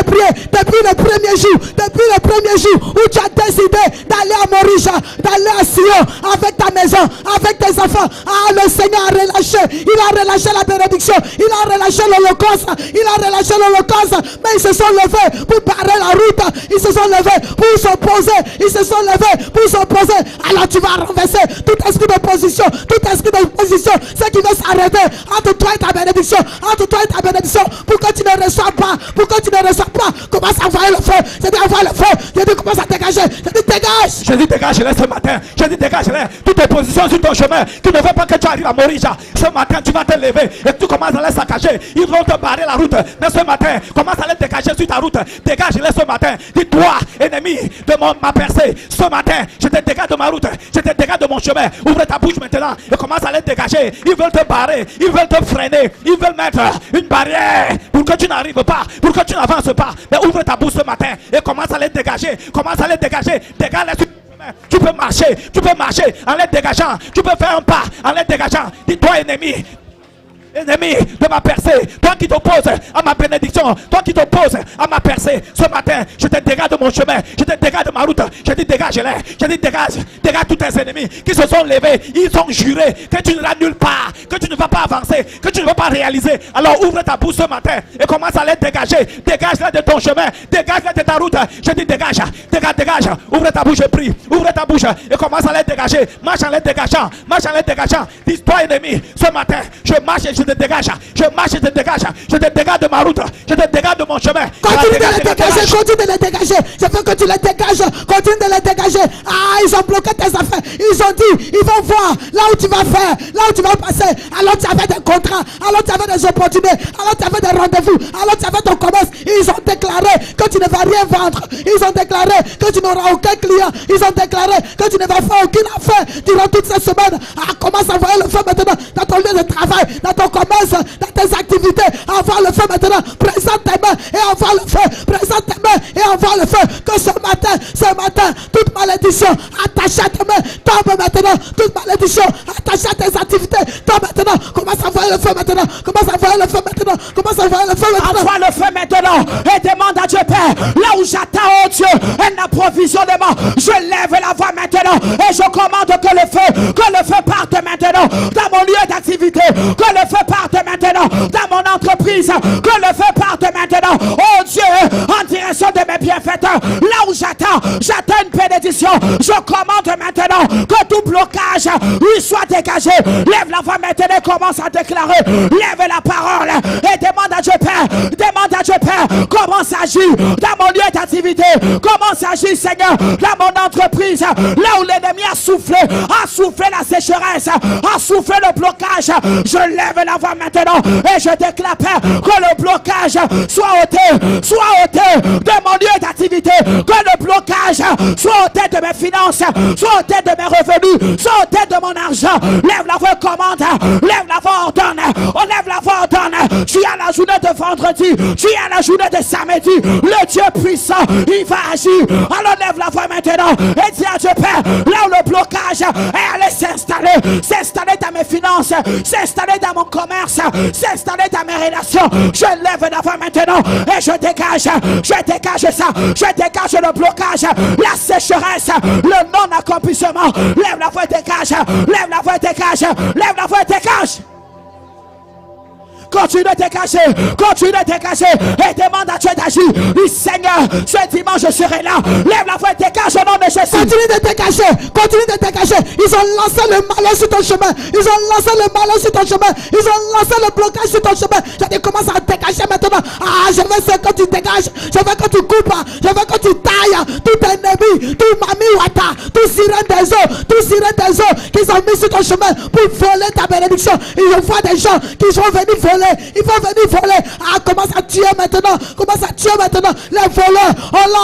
prier depuis le premier jour où tu as décidé d'aller à Morija, d'aller à Sion avec ta maison, avec tes enfants. Ah, le Seigneur a relâché, il a relâché la bénédiction, il a relâché l'holocauste, mais ils se sont levés pour barrer la route, ils se sont levés pour s'opposer, alors tu vas renverser tout esprit d'opposition, ce qui veut s'arrêter entre toi et ta bénédiction, pour que tu ne reçois pas, commence à envoyer le feu, j'ai dit envoie le feu, j'ai dit commence à dégager, j'ai dit dégage. J'ai dit dégage-les ce matin, j'ai dit dégage-les, toute opposition sur ton chemin, qui ne veut pas que tu arrives à Morija, ce matin tu vas te lever et tu commences à les saccager, ils vont te barrer la route, mais ce matin, commence à les dégager sur ta route, dégage-les ce matin, dis-toi, ennemi de ma percée, ce matin, je te dégage de ma route, je te dégage de mon chemin, ouvre ta bouche maintenant et commence à les dégager, ils veulent te barrer, ils veulent te freiner, ils veulent mettre une barrière pour que tu n'arrives pas, pour que tu n'avances pas, mais ouvre ta bouche ce matin et commence à les dégager, dégage-les. Tu peux marcher en les dégageant, tu peux faire un pas en les dégageant, dis-toi ennemi de ma percée, toi qui t'opposes à ma bénédiction, toi qui t'opposes à ma percée, ce matin, je te dégage de mon chemin, je te dégage de ma route, je dis dégage-les, je dis dégage tous tes ennemis qui se sont levés, ils ont juré que tu n'iras nulle part, que tu ne vas pas avancer, que tu ne vas pas réaliser. Alors ouvre ta bouche ce matin et commence à les dégager, dégage-les de ton chemin, dégage-les de ta route, je dis dégage, ouvre ta bouche et prie, ouvre ta bouche et commence à les dégager, marche en les dégageant, dis-toi ennemi, ce matin, je marche et je je te dégage. Je marche, je te dégage. Je te dégage de ma route. Je te dégage de mon chemin. Continue de les dégager, continue de les dégager. Je veux que tu les dégages, continue de les dégager. Ah, ils ont bloqué tes affaires. Ils ont dit, ils vont voir là où tu vas faire, là où tu vas passer. Alors tu avais des contrats, alors tu avais des opportunités, alors tu avais des rendez-vous, alors tu avais ton commerce. Ils ont déclaré que tu ne vas rien vendre. Ils ont déclaré que tu n'auras aucun client. Ils ont déclaré que tu ne vas faire aucune affaire durant toute cette semaine. Ah, commence à envoyer le feu maintenant dans ton lieu de travail, dans ton commerce, dans tes activités. Envoie le feu maintenant. Présente tes mains et envoie le feu. Présente tes mains et envoie le feu. Que ce matin, toute malédiction attachée à tes mains tombe maintenant. Toute malédiction attachée à tes activités tombe maintenant. Commence à envoyer le feu maintenant. Commence à envoyer le feu maintenant. Commence à envoyer le feu maintenant. Envoie le feu maintenant et demande à Dieu Père, là où j'attends, oh Dieu, un approvisionnement, je lève la voix maintenant et je commande que le feu parte maintenant dans mon lieu d'activité, que le feu parte maintenant dans mon entreprise, que le feu parte maintenant, oh Dieu, en direction de mes bienfaiteurs, là où j'attends une bénédiction, je commande maintenant que tout blocage lui soit dégagé. Lève la voix maintenant et commence à déclarer, lève la parole et demande à Dieu Père, comment s'agir dans mon lieu d'activité, comment s'agir Seigneur dans mon entreprise, là où l'ennemi a soufflé la sécheresse, a soufflé le blocage, je lève la voix maintenant et je déclare Père, que le blocage soit ôté de mon lieu d'activité, que le blocage soit ôté de mes finances, soit ôté de mes revenus, soit ôté de mon argent. Lève la voix, commande, lève la voix, ordonne, lève la voix, ordonne. Tu as la journée de vendredi, tu as la journée de samedi, le Dieu puissant, il va agir. Alors lève la voix maintenant et dis à Dieu Père, là où le blocage est allé s'installer dans mes finances, s'installer dans mon commerce, s'installer dans mes relations, je lève la voix maintenant et je dégage ça, je dégage le blocage, la sécheresse, le non-accomplissement. Lève la voix, dégage, lève la voix, dégage, lève la voix, dégage. Continue de dégager et demande à Dieu d'agir. Oui, Seigneur, ce dimanche je serai là. Lève la voix et dégage au nom de Jésus. Continue de dégager. Ils ont lancé le malheur sur ton chemin. Ils ont lancé le blocage sur ton chemin. Je dis, commence à dégager maintenant. Ah, je veux que tu dégages. Je veux que tu coupes. Je veux que tu tailles tout ennemi, tout Mami Wata, tout sirène des eaux qu'ils ont mis sur ton chemin pour voler ta bénédiction. Ils voient des gens qui sont venus voler. Il faut venir voler. Ah, commence à tuer maintenant. Les voleurs, on l'a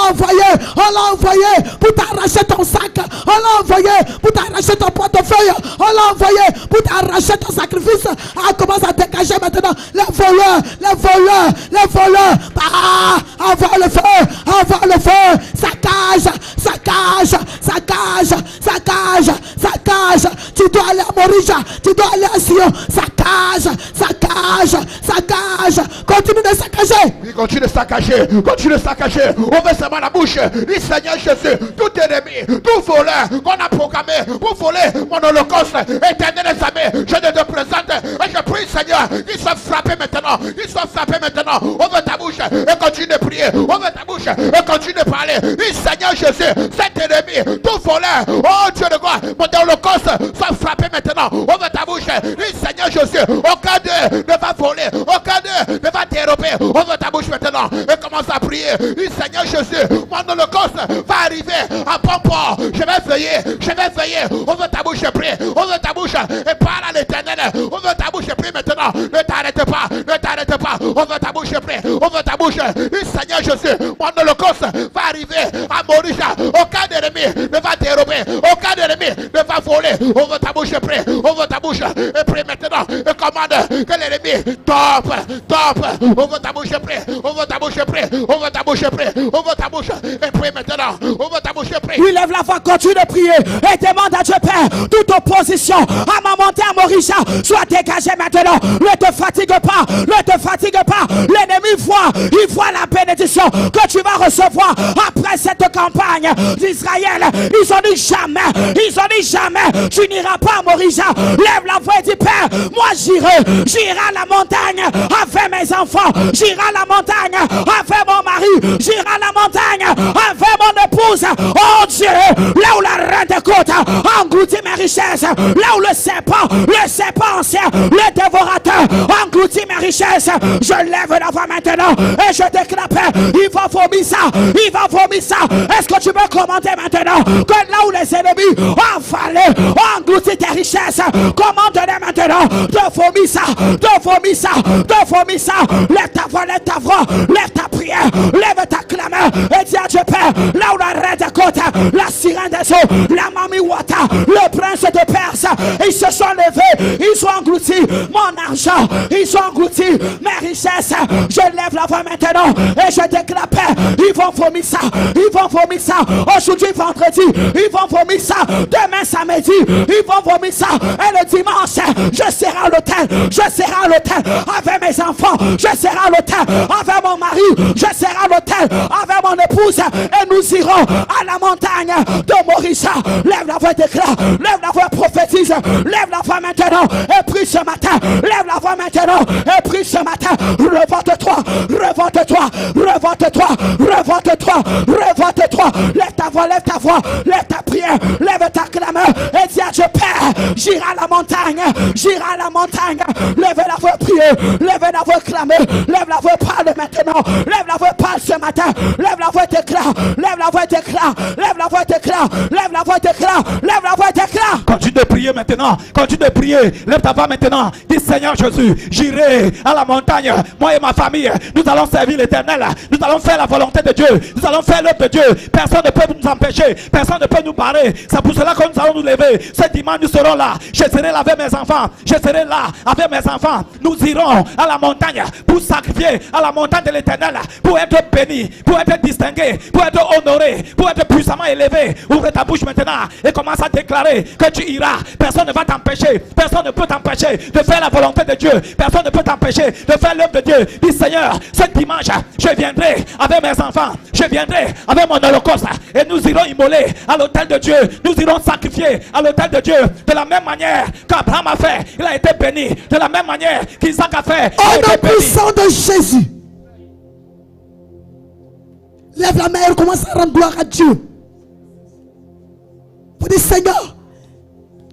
envoyé pour t'arracher ton sac. On l'a envoyé pour t'arracher ton portefeuille. On l'a envoyé pour t'arracher ton sacrifice. Ah, commence à dégager maintenant. Les voleurs. Ah, envoie le feu. Saccage. Tu dois aller à Morija. Tu dois aller à Sion. Saccage. Continue de saccager. Il continue de saccager. Ouvre seulement la bouche. Il Seigneur Jésus, tout ennemi, tout voleur qu'on a programmé pour voler mon holocauste, éternel des armées, je te présente et je prie Seigneur, qu'ils soient frappés maintenant. Ouvre ta bouche et continue de prier. Ouvre ta bouche et continue de parler. Il Seigneur Jésus, cet ennemi, tout voleur, oh Dieu de gloire, mon holocauste soit frappé maintenant. Ouvre ta bouche. Il Seigneur Jésus, aucun d'eux ne va voler, aucun d'eux ne va dérober. Ouvre ta bouche maintenant et commence à prier. Il Seigneur Jésus, mon holocauste va arriver à bon port. Je vais veiller. Ouvre ta bouche et prie. Ouvre ta bouche et parle à l'Éternel. Ouvre ta bouche et prie maintenant. Ne t'arrête pas. Ouvre ta bouche et prie. Ouvre ta bouche. Il Seigneur Jésus, mon holocauste va arriver à Morija. Aucun ennemi ne va dérober. Aucun ennemi ne va voler. Ouvre ta bouche et prie. Ouvre ta bouche et prie maintenant. Et commande que l'ennemi tombe. Ouvre ta bouche et prie. Ouvre ta bouche et prie maintenant. Ouvre ta bouche et prie. Oui, lève la voix, continue de prier et demande à Dieu Père, toute opposition à ma montée à Morija soit dégagée maintenant. Ne te fatigue pas. L'ennemi il voit la bénédiction que tu vas recevoir après cette campagne d'Israël. Ils ont dit jamais, tu n'iras pas à Morija. Lève la voix et dis Père, moi j'irai à la montagne avec mes enfants, j'irai à la montagne avec mon mari, j'irai à la montagne avec mon épouse. Oh Dieu, là où la reine des côtes a englouti mes richesses, là où le serpent ancien, le dévorateur englouti mes richesses. Je lève la voix maintenant et je déclare, Père, il va vomir ça. Il va vomir ça. Est-ce que tu peux commenter maintenant que là où les ennemis ont avalé, ont englouti tes richesses, commande-les maintenant de vomir ça, de vomir ça, de vomir ça. Lève ta voix, lève ta prière, lève ta clameur et dis à Dieu, Père, là où la reine des côtes, la sirène des eaux, la Mami Wata, le prince de Perse, ils se sont levés, ils ont englouti mon argent, ils ont englouti mes richesses. Je lève la voix maintenant et je déclare, Père, ils vont vomir ça, ils vont vomir ça. Aujourd'hui, vendredi, ils vont vomir ça. Demain, samedi, ils vont vomir ça. Et le dimanche, je serai à l'hôtel, je serai à l'hôtel avec mes enfants, je serai à l'hôtel avec mon mari, je serai à l'hôtel avec mon épouse et nous irons à la montagne de Morisha. Lève la voix, déclare, lève la voix, prophétise, lève la voix maintenant et prie ce matin, lève la voix maintenant et prie ce matin. Revolte-toi, revolte-toi, revolte-toi, revolte-toi, revolte-toi. Lève ta voix, lève ta prière, lève ta clameur et dis à Dieu, Père, j'irai à la montagne, j'irai à la montagne. Lève la voix, prier, lève la voix, clamer, lève la voix, parle maintenant, lève la voix, parle ce matin, lève la voix, déclare, lève la voix, déclare, lève la voix, déclare, lève la voix, déclare, lève la voix, déclare. Continue de prier maintenant, continue de prier, lève ta voix maintenant, dis Seigneur Jésus, j'irai à la montagne, moi et ma famille, nous allons servir l'Éternel, nous allons faire la volonté de Dieu, nous allons faire l'œuvre de Dieu, personne ne peut nous empêcher, personne ne peut nous barrer. C'est pour cela que nous allons nous lever. Ce dimanche nous serons là, je serai là avec mes enfants, je serai là avec mes enfants, nous irons à la montagne pour sacrifier à la montagne de l'Éternel, pour être béni, pour être distingué, pour être honoré, pour être puissamment élevé. Ouvre ta bouche maintenant et commence à déclarer que tu iras. Personne ne va t'empêcher, personne ne peut t'empêcher de faire la volonté de Dieu, personne ne peut t'empêcher de faire l'œuvre de Dieu. Dis Seigneur, ce dimanche je viendrai avec mes enfants, je viendrai avec mon holocauste et nous irons immoler à l'autel de Dieu, nous irons sacrifier à l'autel de Dieu de la même manière qu'Abraham a fait, il a été béni, de la même manière qu'Isaac a fait, il a été béni. Au nom puissant de Jésus, lève la main et commence à rendre gloire à Dieu. Vous dites Seigneur,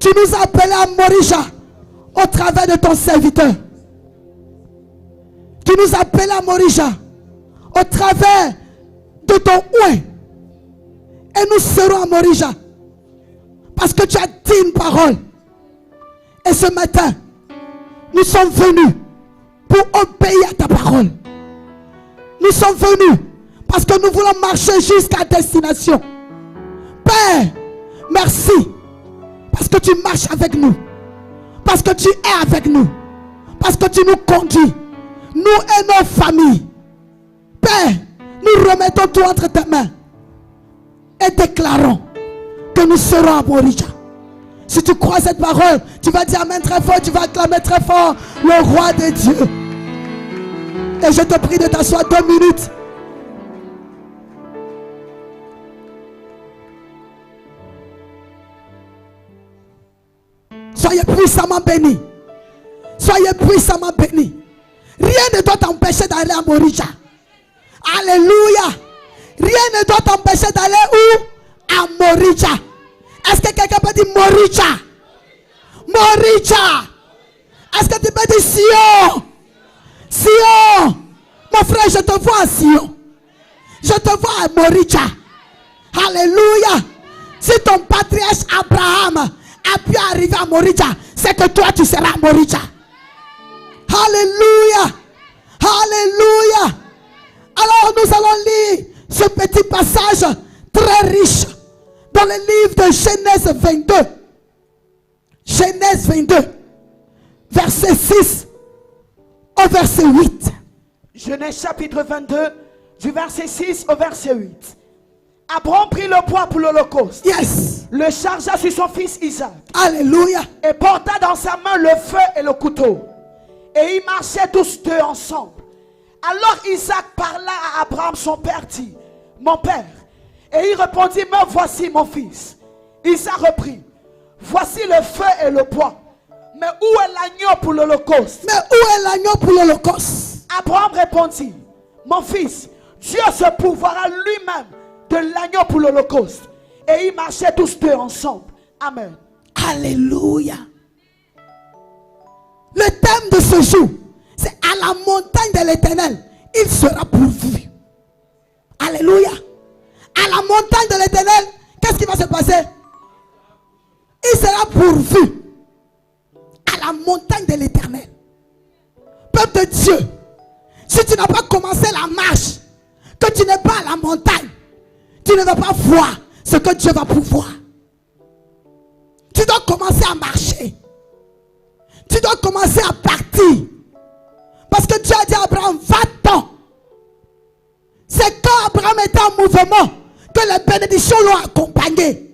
tu nous as appelés à Morisha au travers de ton serviteur. Tu nous as appelés à Morisha au travers de ton oint. Et nous serons à Morisha parce que tu as dit une parole. Et ce matin, nous sommes venus pour obéir à ta parole. Nous sommes venus parce que nous voulons marcher jusqu'à destination. Père, merci parce que tu marches avec nous, parce que tu es avec nous, parce que tu nous conduis, nous et nos familles. Père, nous remettons tout entre tes mains et déclarons que nous serons à Morisha. Si tu crois cette parole, tu vas dire amen très fort, tu vas acclamer très fort le roi des dieux. Et je te prie de t'asseoir 2 minutes. Soyez puissamment bénis. Soyez puissamment bénis. Rien ne doit t'empêcher d'aller à Morisha. Alléluia. Rien ne doit t'empêcher d'aller où? À Morisha. Est-ce que quelqu'un peut dire Morisha? Morisha. Est-ce que tu peux dire Sion? Sion. Mon frère, je te vois à Sion. Je te vois à Morisha. Alléluia. Si ton patriarche Abraham a pu arriver à Morisha, c'est que toi tu seras à Morisha. Alléluia. Alléluia. Alors nous allons lire ce petit passage très riche dans le livre de Genèse 22. Genèse 22, verset 6 au verset 8. Genèse chapitre 22, du verset 6 au verset 8. Abraham prit le bois pour l'holocauste. Yes. Le chargea sur son fils Isaac. Alléluia. Et porta dans sa main le feu et le couteau. Et ils marchaient tous deux ensemble. Alors Isaac parla à Abraham son père, dit: Mon père. Et il répondit: Me voici mon fils. Isaac reprit: Voici le feu et le bois. Mais où est l'agneau pour l'holocauste? Mais où est l'agneau pour l'holocauste? Abraham répondit: Mon fils, Dieu se pourvoira lui-même de l'agneau pour l'holocauste. Et ils marchaient tous deux ensemble. Amen. Alléluia. Le thème de ce jour, à la montagne de l'Éternel, il sera pourvu. Alléluia. À la montagne de l'Éternel, qu'est-ce qui va se passer? Il sera pourvu. À la montagne de l'Éternel. Peuple de Dieu, si tu n'as pas commencé la marche, que tu n'es pas à la montagne, tu ne vas pas voir ce que Dieu va pouvoir. Tu dois commencer à marcher. Tu dois commencer à partir. Parce que Dieu a dit à Abraham, va-t'en. C'est quand Abraham était en mouvement que les bénédictions l'ont accompagné.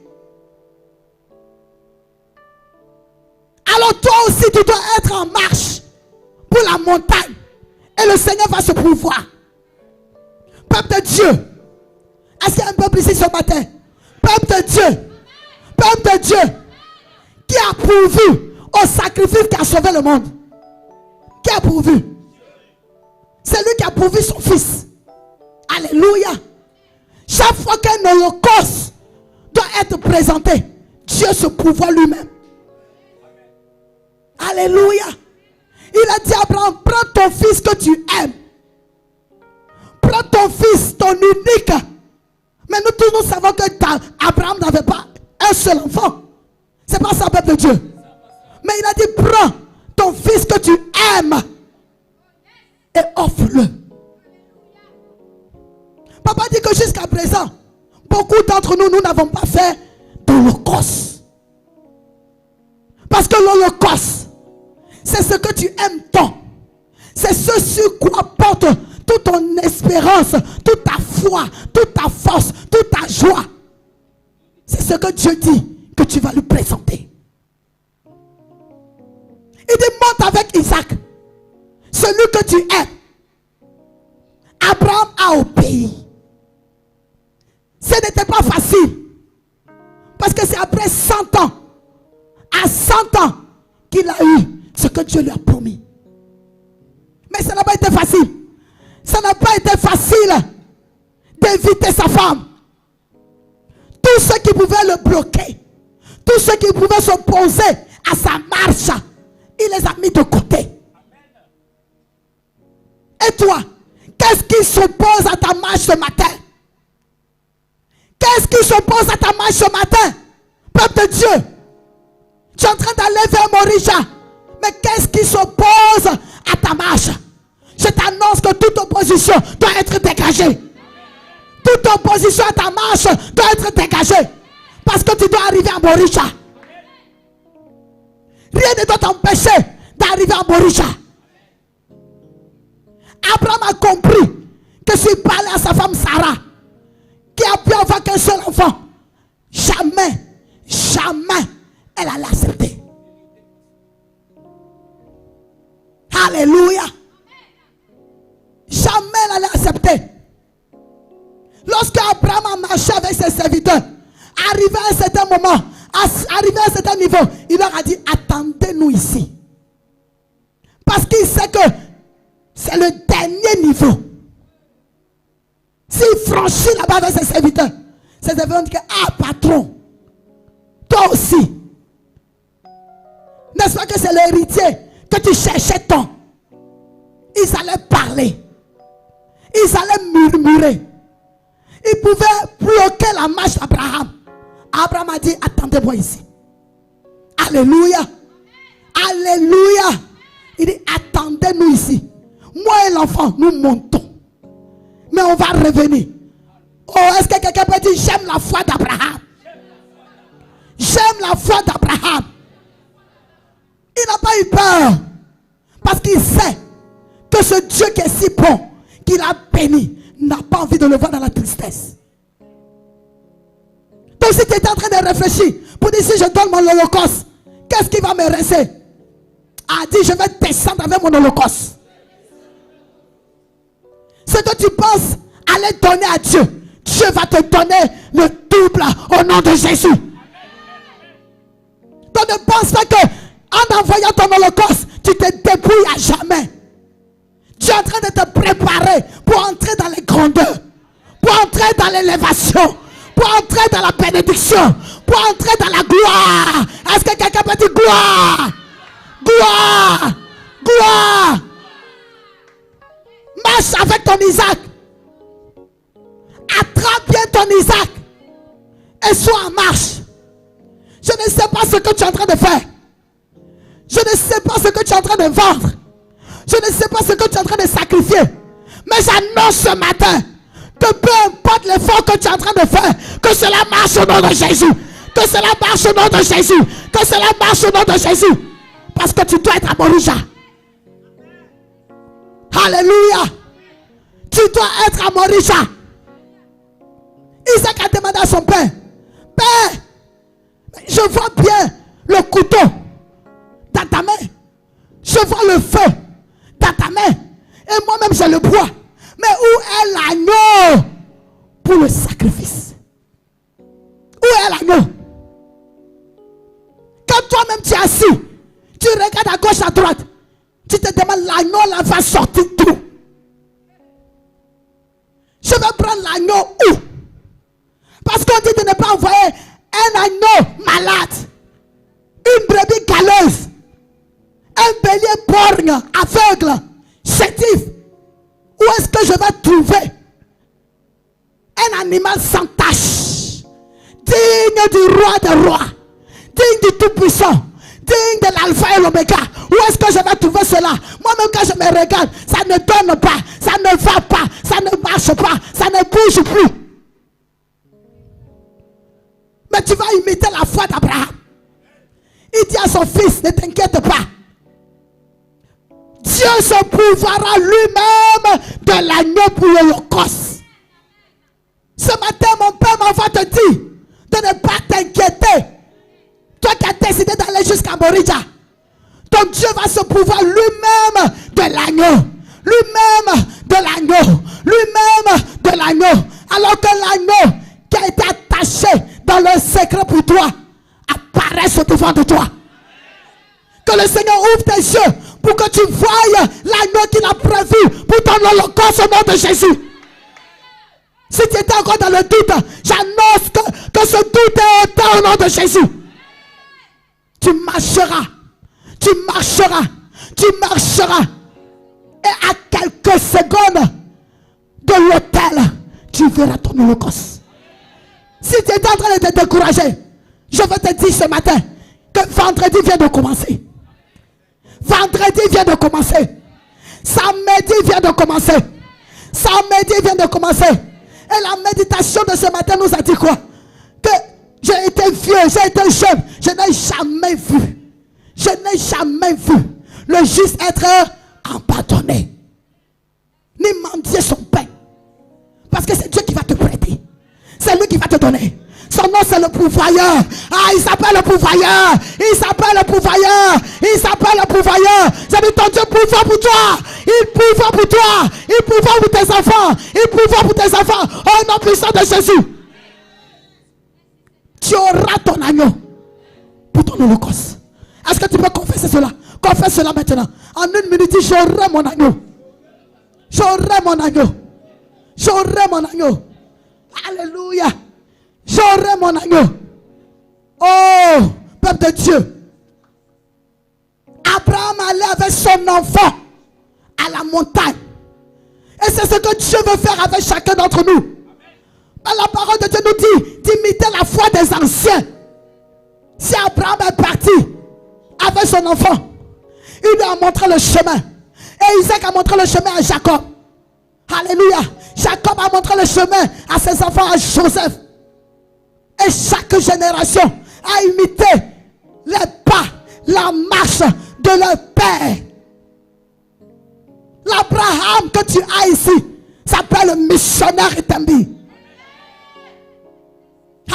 Alors toi aussi tu dois être en marche pour la montagne. Et le Seigneur va se pourvoir. Peuple de Dieu. Est-ce qu'il y a un peuple ici ce matin? Peuple de Dieu. Peuple de Dieu. Qui a pourvu au sacrifice qui a sauvé le monde? Qui a pourvu? C'est lui qui a pourvu son fils. Alléluia. Chaque fois qu'un holocauste doit être présenté, Dieu se pourvoit lui-même. Alléluia. Il a dit à Abraham, prends ton fils que tu aimes. Prends ton fils, ton unique. Mais nous tous nous savons que Abraham n'avait pas un seul enfant. C'est pas ça, peuple de Dieu. Mais il a dit, prends ton fils que tu aimes et offre-le. Papa dit que jusqu'à présent, beaucoup d'entre nous, nous n'avons pas fait d'holocauste. Parce que l'holocauste, c'est ce que tu aimes tant. C'est ce sur quoi porte toute ton espérance, toute ta foi, toute ta force, toute ta joie. C'est ce que Dieu dit que tu vas lui présenter. Il dit, monte avec Isaac, celui que tu aimes. Abraham a obéi. Ce n'était pas facile. Parce que c'est après 100 ans, à 100 ans, qu'il a eu ce que Dieu lui a promis. Mais ça n'a pas été facile. Ça n'a pas été facile d'éviter sa femme. Tous ceux qui pouvaient le bloquer, tous ceux qui pouvaient s'opposer à sa marche, il les a mis de côté. Et toi, qu'est-ce qui s'oppose à ta marche ce matin? Qu'est-ce qui s'oppose à ta marche ce matin? Peuple de Dieu, tu es en train d'aller vers Morisha. Mais qu'est-ce qui s'oppose à ta marche? Je t'annonce que toute opposition doit être dégagée. Toute opposition à ta marche doit être dégagée. Parce que tu dois arriver à Morisha. Rien ne doit t'empêcher d'arriver à Morisha. Abraham a compris que s'il parlait à sa femme Sarah, qui a pu avoir qu'un seul enfant, jamais elle allait accepter. Alléluia. Jamais elle allait accepter. Lorsque Abraham a marché avec ses serviteurs, arrivé à un certain moment, arrivé à un certain niveau, il leur a dit, attendez-nous ici. Parce qu'il sait que c'est le dernier niveau. S'il franchit là-bas avec ses serviteurs vont dire, ah patron, toi aussi. N'est-ce pas que c'est l'héritier que tu cherchais tant? Ils allaient parler. Ils allaient murmurer. Ils pouvaient bloquer la marche d'Abraham. Abraham a dit, attendez-moi ici. Alléluia. Alléluia. Il dit, attendez-nous ici. Moi et l'enfant, nous montons. Mais on va revenir. Oh, est-ce que quelqu'un peut dire, j'aime la foi d'Abraham? J'aime la foi d'Abraham. Il n'a pas eu peur. Parce qu'il sait que ce Dieu qui est si bon, qu'il a béni, n'a pas envie de le voir dans la tristesse. Donc si tu étais en train de réfléchir, pour dire si je donne mon holocauste, qu'est-ce qui va me rester? A dit, je vais descendre avec mon holocauste. Ce que tu penses aller donner à Dieu, Dieu va te donner le double au nom de Jésus. Donc ne pense pas que en envoyant ton holocauste, tu te débrouilles à jamais. Tu es en train de te préparer pour entrer dans les grandeurs, pour entrer dans l'élévation, pour entrer dans la bénédiction, pour entrer dans la gloire. Est-ce que quelqu'un peut dire gloire? Gloire! Gloire! Marche avec ton Isaac. Attrape bien ton Isaac. Et sois en marche. Je ne sais pas ce que tu es en train de faire. Je ne sais pas ce que tu es en train de vendre. Je ne sais pas ce que tu es en train de sacrifier. Mais j'annonce ce matin que peu importe l'effort que tu es en train de faire, que cela marche au nom de Jésus. Que cela marche au nom de Jésus. Que cela marche au nom de Jésus. Parce que tu dois être à Morija. Alléluia. Tu dois être à Morija. Isaac a demandé à son père, Père, je vois bien le couteau dans ta main. Je vois le feu dans ta main. Et moi-même j'ai le bois. Mais où est l'agneau pour le sacrifice? Où est l'agneau? Quand toi-même tu es assis, tu regardes à gauche, à droite, tu te demandes, l'agneau là va sortir d'où? Je vais prendre l'agneau où? Parce qu'on dit de ne pas envoyer un agneau malade, une brebis galeuse, un bélier borgne, aveugle, chétif. Où est-ce que je vais trouver un animal sans tache, digne du roi des rois, digne du tout-puissant, digne de l'alpha et l'oméga? Où est-ce que je vais trouver cela? Moi-même quand je me regarde, ça ne donne pas, ça ne va pas, ça ne marche pas, ça ne bouge plus. Mais tu vas imiter la foi d'Abraham. Il dit à son fils, ne t'inquiète pas. Dieu se pourvoira lui-même de l'agneau pour l'Holocauste. Ce matin, mon père m'envoie te dire de ne pas t'inquiéter. Toi qui as décidé d'aller jusqu'à Morija, ton Dieu va se pourvoir lui-même de l'agneau. Lui-même de l'agneau. Lui-même de l'agneau. Alors que l'agneau qui a été attaché dans le secret pour toi apparaisse au devant de toi. Que le Seigneur ouvre tes yeux pour que tu voies l'agneau qu'il a prévu pour ton holocauste au nom de Jésus. Si tu étais encore dans le doute, j'annonce que ce doute est ôté au nom de Jésus. Tu marcheras, tu marcheras, tu marcheras. Et à quelques secondes de l'autel, tu verras ton holocauste. Si tu es en train de te décourager, je veux te dire ce matin que vendredi vient de commencer. Vendredi vient de commencer. Samedi vient de commencer. Samedi vient de commencer. Et la méditation de ce matin nous a dit quoi? Que j'ai été vieux, j'ai été jeune. Je n'ai jamais vu. Je n'ai jamais vu le juste être abandonné. Ni mendier son pain. Parce que c'est Dieu qui va te prêter. C'est lui qui va te donner. Son nom c'est le pourvoyeur. Ah, il s'appelle le pourvoyeur. Il s'appelle le pourvoyeur. Il s'appelle le pourvoyeur. J'ai dit ton Dieu pourvoit pour toi. Il pourvoit pour toi. Il pourvoit pour tes enfants. Il pourvoit pour tes enfants. Au nom puissant de Jésus. Tu auras ton agneau pour ton holocauste. Est-ce que tu peux confesser cela? Confesse cela maintenant. En une minute, j'aurai mon agneau. J'aurai mon agneau. J'aurai mon agneau. Alléluia. J'aurai mon agneau. Oh, peuple de Dieu. Abraham allait avec son enfant à la montagne. Et c'est ce que Dieu veut faire avec chacun d'entre nous. La parole de Dieu nous dit d'imiter la foi des anciens. Si Abraham est parti avec son enfant, il lui a montré le chemin. Et Isaac a montré le chemin à Jacob. Alléluia. Jacob a montré le chemin à ses enfants, à Joseph. Et chaque génération a imité les pas, la marche de leur père. L'Abraham que tu as ici s'appelle le missionnaire Etembi.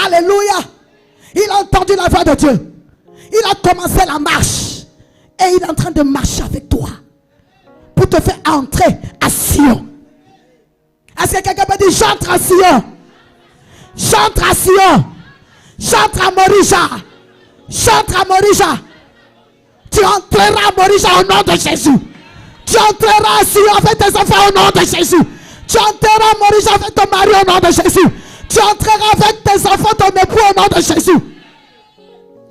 Alléluia. Il a entendu la voix de Dieu. Il a commencé la marche. Et il est en train de marcher avec toi. Pour te faire entrer à Sion. Est-ce que quelqu'un peut dire j'entre à Sion? J'entre à Sion. J'entre à Morija. J'entre à Morija. Tu entreras à Morija au nom de Jésus. Tu entreras à Sion avec tes enfants au nom de Jésus. Tu entreras à Morija avec ton mari au nom de Jésus. Tu entreras avec tes enfants, ton époux au nom de Jésus.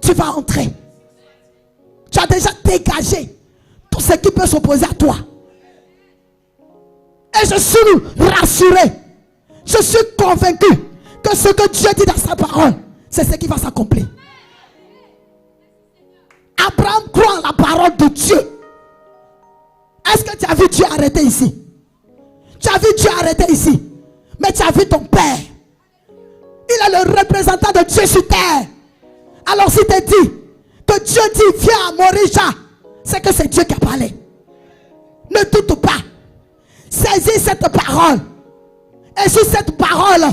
Tu vas entrer. Tu as déjà dégagé tout ce qui peut s'opposer à toi. Et je suis rassuré. Je suis convaincu que ce que Dieu dit dans sa parole, c'est ce qui va s'accomplir. Abraham croit en la parole de Dieu. Est-ce que tu as vu Dieu arrêter ici? Tu as vu Dieu arrêter ici. Mais tu as vu ton Père. Il est le représentant de Dieu sur terre. Alors si tu dis que Dieu dit viens à Morija, c'est que c'est Dieu qui a parlé. Ne doute pas. Saisis cette parole. Et sur cette parole,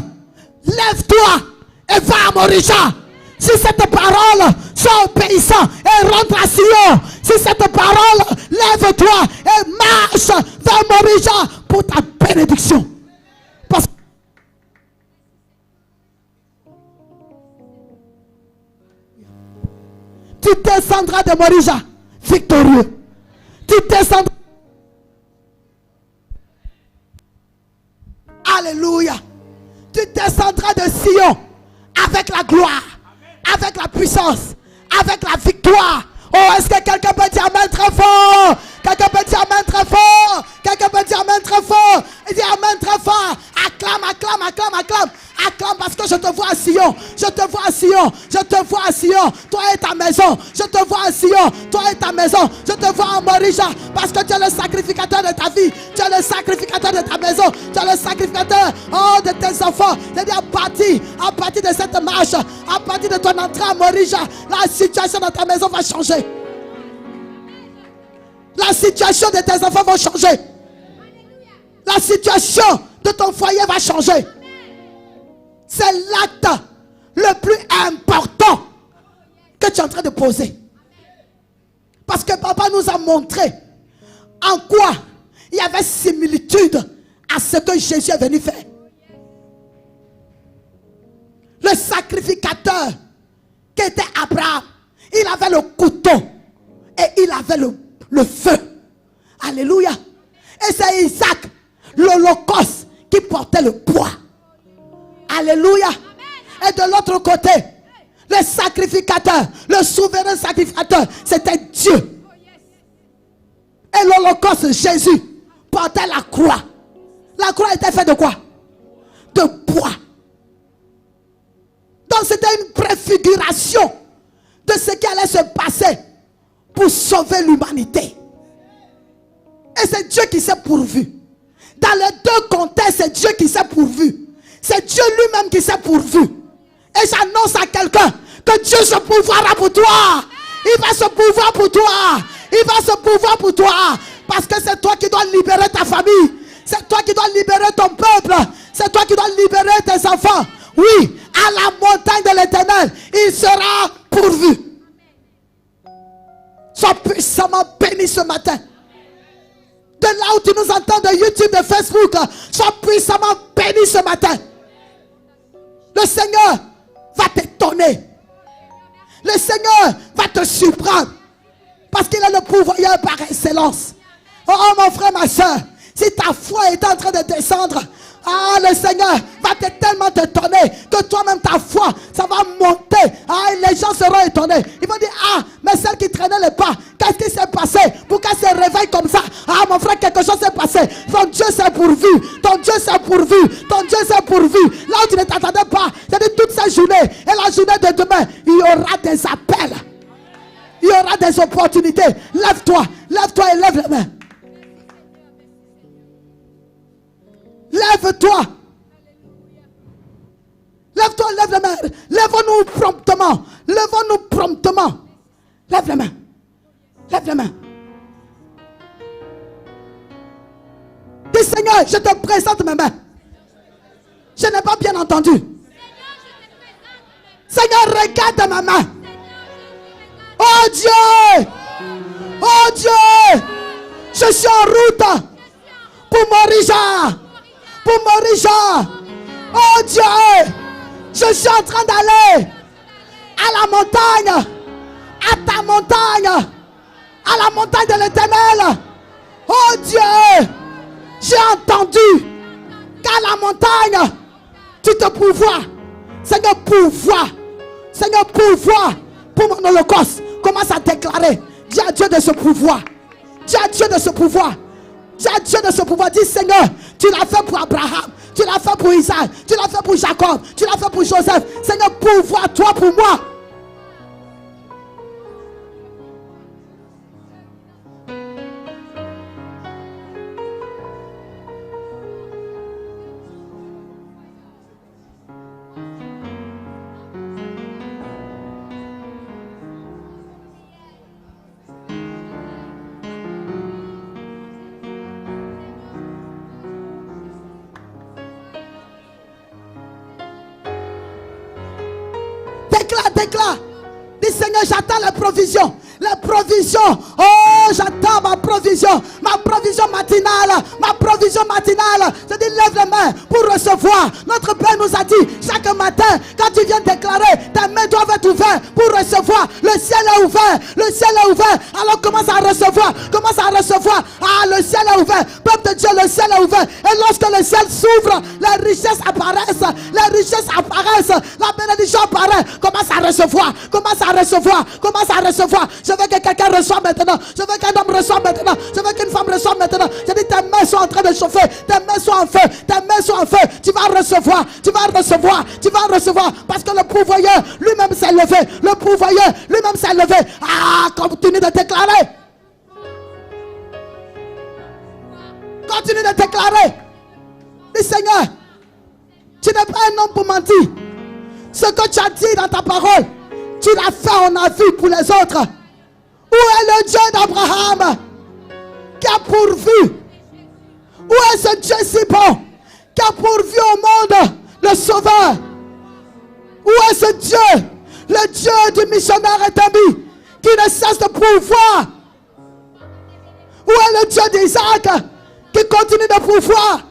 lève-toi et va à Morija. Sur cette parole, sois obéissant et rentre à Sion. Sur cette parole, lève-toi et marche vers Morija pour ta bénédiction. Parce que tu descendras de Morija victorieux. Tu descendras. Alléluia. Tu descendras de Sion avec la gloire, avec la puissance, avec la victoire. Oh, est-ce que quelqu'un peut dire amen très fort? Quelqu'un peut dire amen très fort? Quelqu'un peut dire amen très fort? Il dit amen très fort. Acclame, acclame, acclame, acclame. Acclame parce que je te vois à Sion. Je te vois à Sion. Je te vois à Sion. Toi et ta maison. Je te vois à Sion. Toi et ta maison. Je te vois en Morija. Parce que tu es le sacrificateur de ta vie. Tu es le sacrificateur de ta maison. Tu es le sacrificateur de tes enfants. C'est-à-dire à partir de cette marche, à partir de ton entrée à Morija, la situation de ta maison va changer. La situation de tes enfants va changer. La situation de ton foyer va changer. C'est l'acte le plus important que tu es en train de poser. Parce que papa nous a montré en quoi il y avait similitude à ce que Jésus est venu faire. Le sacrificateur qui était Abraham, il avait le couteau et il avait le feu. Alléluia. Et c'est Isaac, l'holocauste, qui portait le bois. Alléluia. Et de l'autre côté, le sacrificateur, le souverain sacrificateur, c'était Dieu. Et l'holocauste, Jésus, portait la croix. La croix était faite de quoi? De bois. Donc c'était une préfiguration de ce qui allait se passer pour sauver l'humanité. Et c'est Dieu qui s'est pourvu. Dans les deux contextes, c'est Dieu qui s'est pourvu. C'est Dieu lui-même qui s'est pourvu. Et j'annonce à quelqu'un que Dieu se pourvoira pour toi. Il va se pourvoir pour toi. Il va se pourvoir pour toi. Parce que c'est toi qui dois libérer ta famille. C'est toi qui dois libérer ton peuple. C'est toi qui dois libérer tes enfants. Oui, à la montagne de l'Éternel, il sera pourvu. Sois puissamment béni ce matin. De là où tu nous entends de YouTube, de Facebook, sois puissamment béni ce matin. Le Seigneur va t'étonner. Le Seigneur va te surprendre. Parce qu'il est le pourvoyeur par excellence. Oh mon frère, ma soeur, si ta foi est en train de descendre, le Seigneur va tellement t'étonner que toi-même ta foi, ça va monter. Les gens seront étonnés. Ils vont dire, mais celle qui traînait les pas, qu'est-ce qui s'est passé? Pourquoi elle se réveille comme ça? Mon frère, quelque chose s'est passé. Ton Dieu s'est pourvu. Ton Dieu s'est pourvu. Ton Dieu s'est pourvu. Là où tu ne t'attendais pas, c'est-à-dire toute cette journée et la journée de demain, il y aura des appels. Il y aura des opportunités. Lève-toi. Lève-toi et lève les mains. Lève-toi. Lève-toi, lève les mains. Lève-nous promptement. Lève-nous promptement. Lève les mains. Lève les mains. Dis Seigneur, je te présente mes mains. Je n'ai pas bien entendu. Seigneur, regarde ma main. Oh Dieu. Oh Dieu. Je suis en route pour Morija. Pour Morija. Oh Dieu. Je suis en train d'aller à la montagne. À ta montagne. À la montagne de l'Éternel. Oh Dieu. J'ai entendu qu'à la montagne, tu te pourvois. Seigneur, pourvois. Seigneur, pourvois pour mon holocauste. Commence à déclarer. Dis à Dieu de se pourvoir. Dis à Dieu de se pourvoir. Dis à Dieu de ce pouvoir. Dis Seigneur, tu l'as fait pour Abraham. Tu l'as fait pour Isaac. Tu l'as fait pour Jacob. Tu l'as fait pour Joseph. Seigneur, pouvoir toi pour moi. Déclare. Dis Seigneur, j'attends la provision. La provision. Oh, j'attends ma provision. Ma provision matinale. Ma provision matinale. Je dis, lève les mains pour recevoir. Notre Père nous a dit, chaque matin, quand tu viens déclarer, ta main doit être ouverte pour recevoir. Le ciel est ouvert. Le ciel est ouvert. Alors commence à recevoir. Commence à recevoir. Ah, le ciel est ouvert. Peuple de Dieu, le ciel est ouvert. Et lorsque le ciel s'ouvre, les richesses apparaissent. Les richesses apparaissent. La bénédiction apparaît. Commence à recevoir. Commence à recevoir. Commence à recevoir. Je veux que quelqu'un reçoive maintenant. Je veux qu'un homme reçoive maintenant. Je veux qu'une femme reçoive maintenant. Je dis, tes mains sont en train de chauffer. Tes mains sont en feu. Tes mains sont en feu. Tu vas recevoir. Tu vas recevoir. Tu vas recevoir. Parce que le pourvoyeur lui-même s'est levé. Le pourvoyeur lui-même s'est levé. Ah, continue de déclarer. Continue de déclarer. Dis Seigneur, tu n'es pas un homme pour mentir. Ce que tu as dit dans ta parole, tu l'as fait, on a vu pour les autres. Où est le Dieu d'Abraham qui a pourvu? Où est ce Dieu si bon qui a pourvu au monde le Sauveur? Où est ce Dieu, le Dieu du missionnaire établi qui ne cesse de pourvoir? Où est le Dieu d'Isaac qui continue de pourvoir?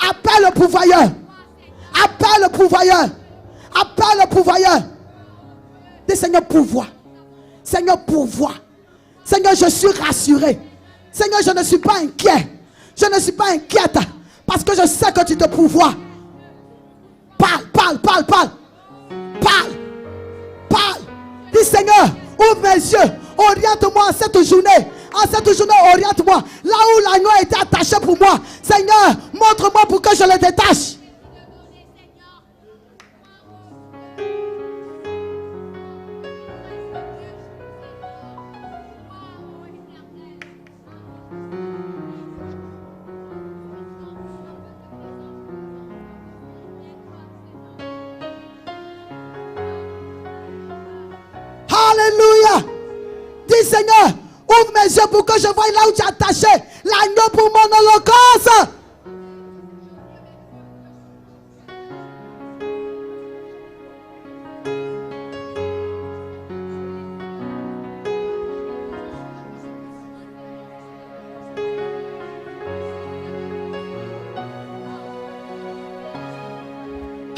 Appelle le pourvoyeur. Appelle le pourvoyeur. Appelle le pourvoyeur. Dis Seigneur, pourvois. Seigneur, pourvois. Seigneur, je suis rassuré. Seigneur, je ne suis pas inquiet. Je ne suis pas inquiète. Parce que je sais que tu te pourvois. Parle. Dis Seigneur, ouvre mes yeux. Oriente-moi en cette journée. En cette journée, oriente-moi. Là où l'agneau a été attaché pour moi. Seigneur, montre-moi pour que je le détache. Alléluia. Dis Seigneur, ouvre mes yeux pour que je voie là où tu as attaché l'agneau pour mon holocauste.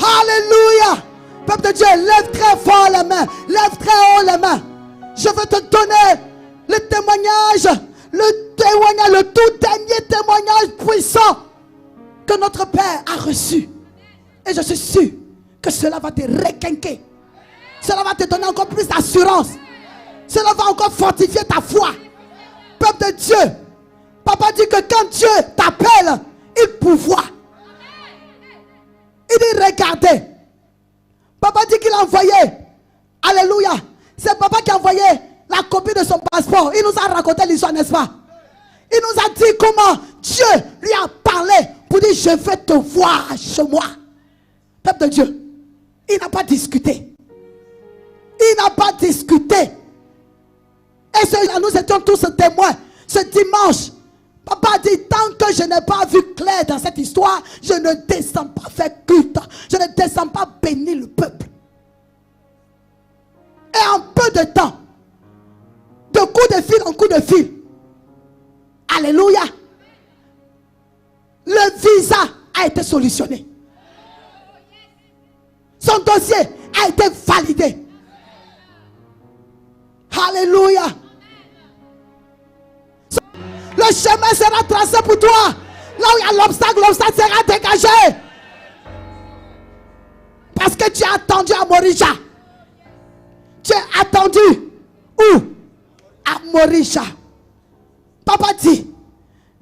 Alléluia. Peuple de Dieu, lève très fort les mains. Lève très haut les mains. Je veux te donner le témoignage, le tout dernier témoignage puissant que notre Père a reçu. Et je suis sûr que cela va te requinquer. Cela va te donner encore plus d'assurance. Cela va encore fortifier ta foi. Peuple de Dieu, Papa dit que quand Dieu t'appelle, il pourvoit. Il dit regardez. Papa dit qu'il a envoyé. Alléluia. C'est papa qui a envoyé la copie de son passeport. Il nous a raconté l'histoire, n'est-ce pas? Il nous a dit comment Dieu lui a parlé pour dire je vais te voir chez moi. Peuple de Dieu, il n'a pas discuté. Il n'a pas discuté. Et nous étions tous témoins. Ce dimanche, papa dit tant que je n'ai pas vu clair dans cette histoire, je ne descends pas faire culte. Je ne descends pas bénir le peuple. Et en peu de temps, de coup de fil en coup de fil, alléluia, le visa a été solutionné. Son dossier a été validé. Alléluia. Le chemin sera tracé pour toi. Là où il y a l'obstacle sera dégagé. Parce que tu as attendu à Morisha. Tu as attendu où? À Morisha. Papa dit,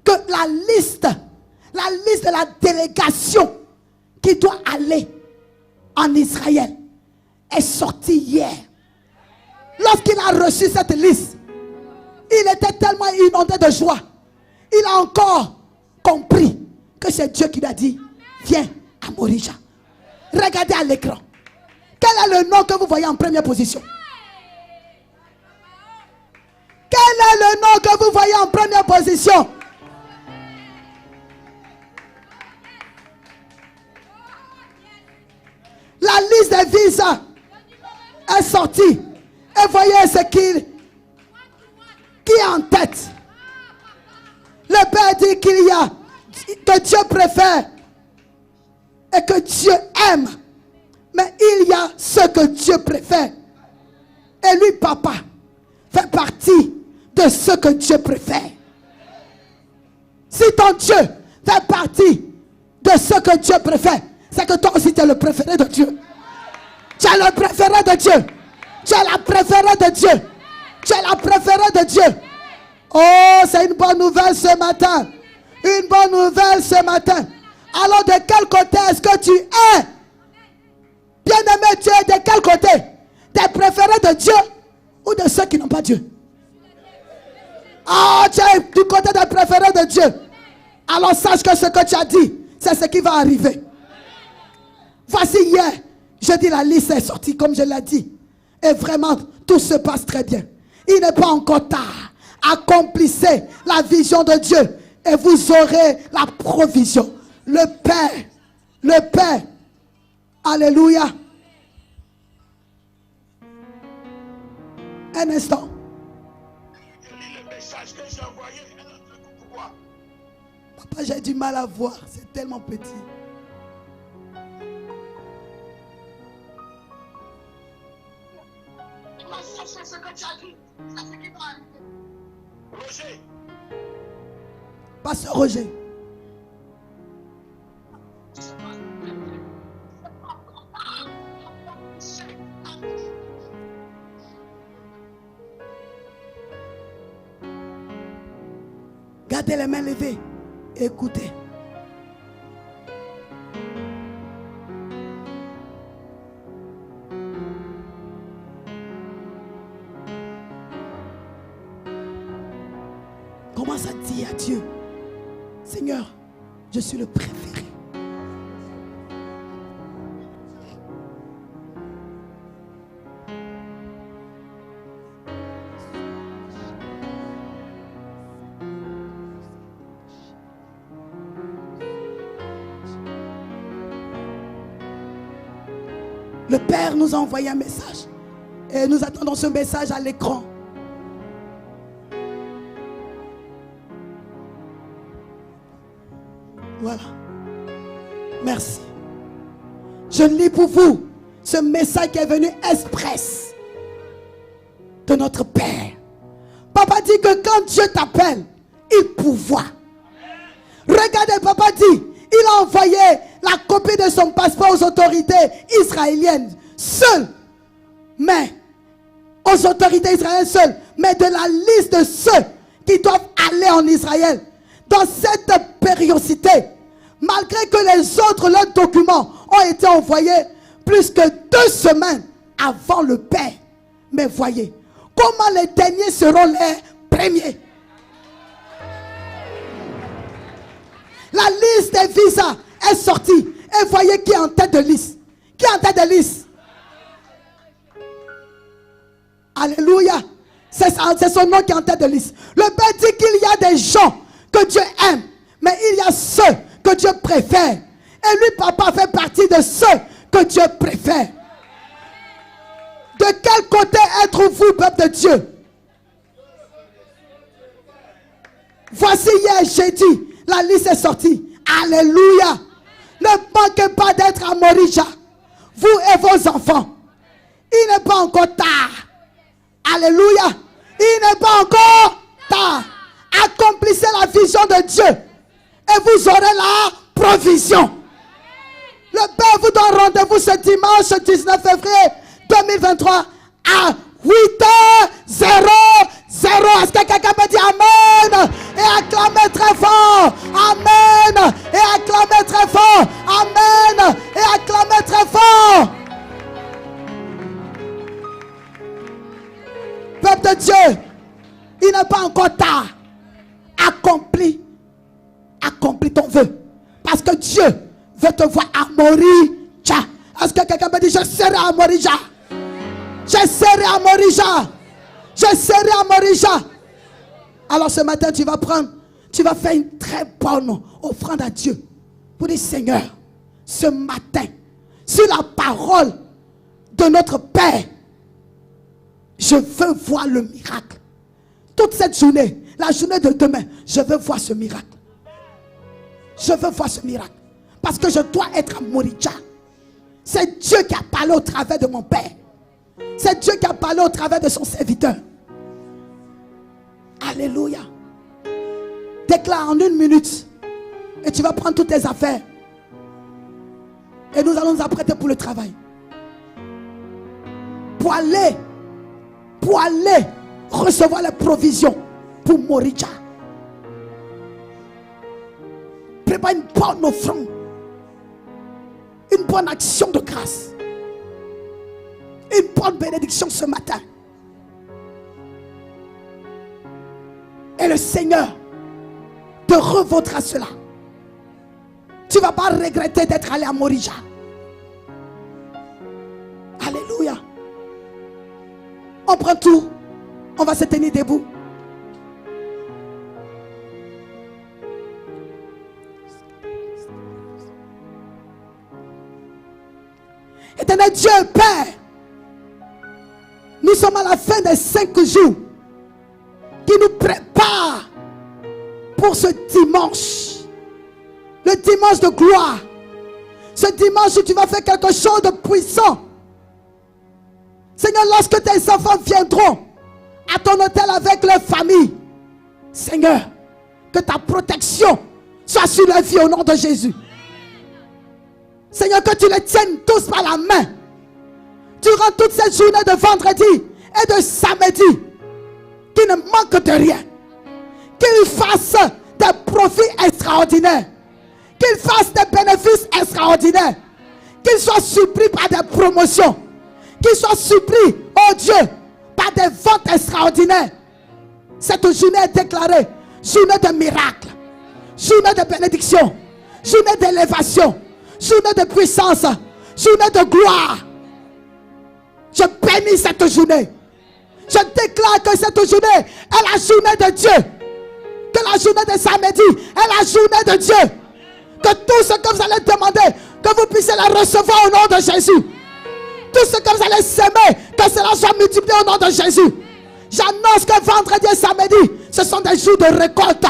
que la liste de la délégation qui doit aller en Israël est sortie hier. Lorsqu'il a reçu cette liste, il était tellement inondé de joie. Il a encore compris que c'est Dieu qui lui a dit, viens à Morija. Regardez à l'écran. Quel est le nom que vous voyez en première position? Quel est le nom que vous voyez en première position? La liste des visas est sortie. Et voyez ce qui est en tête. Le Père dit qu'il y a, que Dieu préfère et que Dieu aime. Mais il y a ce que Dieu préfère. Et lui, papa, fait partie de ce que Dieu préfère. Si ton Dieu fait partie de ce que Dieu préfère, c'est que toi aussi tu es le préféré de Dieu. Tu es le préféré de Dieu. Tu es la préférée de Dieu. Tu es la préférée de Dieu. Oh, c'est une bonne nouvelle ce matin. Une bonne nouvelle ce matin. Alors de quel côté est-ce que tu es? Bien-aimé, tu es de quel côté? Des préférés de Dieu ou de ceux qui n'ont pas Dieu? Ah, tu es du côté des préférés de Dieu. Alors sache que ce que tu as dit, c'est ce qui va arriver. Voici hier, je dis la liste est sortie comme je l'ai dit. Et vraiment, tout se passe très bien. Il n'est pas encore tard. Accomplissez la vision de Dieu et vous aurez la provision. Le Père. Alléluia. Un instant. Papa, j'ai du mal à voir. C'est tellement petit. C'est ce que tu as dit. C'est ce qui va arriver. Roger. Pasteur Roger. Gardez les mains levées et écoutez. Commence à dire à Dieu, Seigneur, je suis le préféré. Le Père nous a envoyé un message et nous attendons ce message à l'écran. Voilà. Merci. Je lis pour vous ce message qui est venu express de notre Père. Papa dit que quand Dieu t'appelle, il pourvoit. Regardez, papa dit, il a envoyé la copie de son passeport aux autorités israéliennes seules. Mais, aux autorités israéliennes seules. Mais de la liste de ceux qui doivent aller en Israël. Dans cette périodicité, malgré que les autres, leurs documents ont été envoyés plus que 2 semaines avant le Père. Mais voyez, comment les derniers seront les premiers. La liste des visas est sortie. Et voyez qui est en tête de liste. Qui est en tête de liste? Alléluia. C'est son nom qui est en tête de liste. Le Père dit qu'il y a des gens que Dieu aime. Mais il y a ceux que Dieu préfère. Et lui, papa, fait partie de ceux que Dieu préfère. De quel côté êtes-vous, peuple de Dieu? Voici hier, j'ai dit, la liste est sortie. Alléluia. Ne manquez pas d'être à Morija. Vous et vos enfants. Il n'est pas encore tard. Alléluia. Il n'est pas encore tard. Accomplissez la vision de Dieu. Et vous aurez la provision. Le Père vous donne rendez-vous ce dimanche 19 février 2023 à 8h00. Est-ce que quelqu'un peut dire Amen? Et acclamez très très fort. Amen. Et acclamez très fort. Amen. Et acclamez très fort. Peuple de Dieu, il n'est pas encore tard. Accomplis ton vœu. Parce que Dieu veut te voir à Morija. Est-ce que quelqu'un me dit, je serai à Morija? Je serai à Morija. Je serai à Morija. Alors ce matin, tu vas faire une très bonne offrande à Dieu. Pour dire, Seigneur, ce matin, sur la parole de notre Père, je veux voir le miracle. Toute cette journée, la journée de demain, je veux voir ce miracle. Je veux voir ce miracle. Parce que je dois être à Morija. C'est Dieu qui a parlé au travers de mon Père. C'est Dieu qui a parlé au travers de son serviteur. Alléluia. Déclare en 1 minute. Et tu vas prendre toutes tes affaires. Et nous allons nous apprêter pour le travail. Pour aller recevoir les provisions pour Morija. Prépare une bonne offrande. Une bonne action de grâce. Une bonne bénédiction ce matin. Et le Seigneur te revaudra cela. Tu ne vas pas regretter d'être allé à Morija. Alléluia. On prend tout. On va se tenir debout. Éternel Dieu, Père, nous sommes à la fin des 5 jours qui nous préparent pour ce dimanche. Le dimanche de gloire. Ce dimanche où tu vas faire quelque chose de puissant. Seigneur, lorsque tes enfants viendront à ton hôtel avec leur famille, Seigneur, que ta protection soit sur leur vie au nom de Jésus. Seigneur, que tu les tiennes tous par la main durant toute cette journée de vendredi et de samedi, qu'ils ne manquent de rien, qu'ils fassent des profits extraordinaires, qu'ils fassent des bénéfices extraordinaires, qu'ils soient surpris par des promotions, qu'ils soient surpris, oh Dieu, par des ventes extraordinaires. Cette journée est déclarée journée de miracle, journée de bénédiction, journée d'élévation, journée de puissance, journée de gloire. Je bénis cette journée. Je déclare que cette journée est la journée de Dieu. Que la journée de samedi est la journée de Dieu. Que tout ce que vous allez demander, que vous puissiez la recevoir au nom de Jésus. Tout ce que vous allez s'aimer, que cela soit multiplié au nom de Jésus. J'annonce que vendredi et samedi, ce sont des jours de récolte.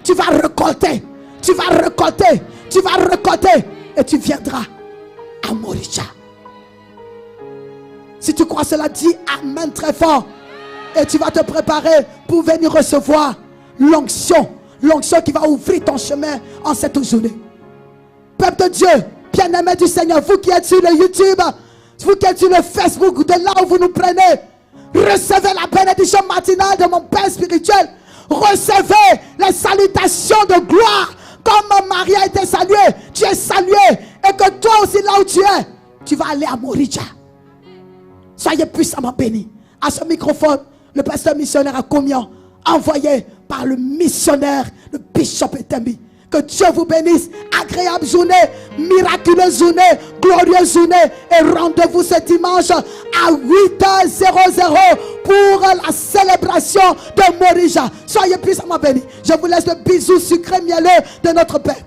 Tu vas récolter, tu vas récolter, tu vas récolter. Et tu viendras à Morija. Si tu crois cela, dis Amen très fort. Et tu vas te préparer pour venir recevoir l'onction. L'onction qui va ouvrir ton chemin en cette journée. Peuple de Dieu, bien-aimé du Seigneur, vous qui êtes sur le YouTube, vous qui êtes sur le Facebook, de là où vous nous prenez, recevez la bénédiction matinale de mon Père spirituel. Recevez les salutations de gloire. Comme Marie a été saluée, tu es salué. Et que toi aussi, là où tu es, tu vas aller à Morija. Soyez puissamment bénis. À ce microphone, le pasteur missionnaire à Commian, envoyé par le missionnaire, le bishop Etembi. Que Dieu vous bénisse. Agréable journée, miraculeuse journée, glorieuse journée. Et rendez-vous ce dimanche à 8h00 pour la célébration de Morija. Soyez puissamment bénis. Je vous laisse le bisou sucré mielleux de notre Père.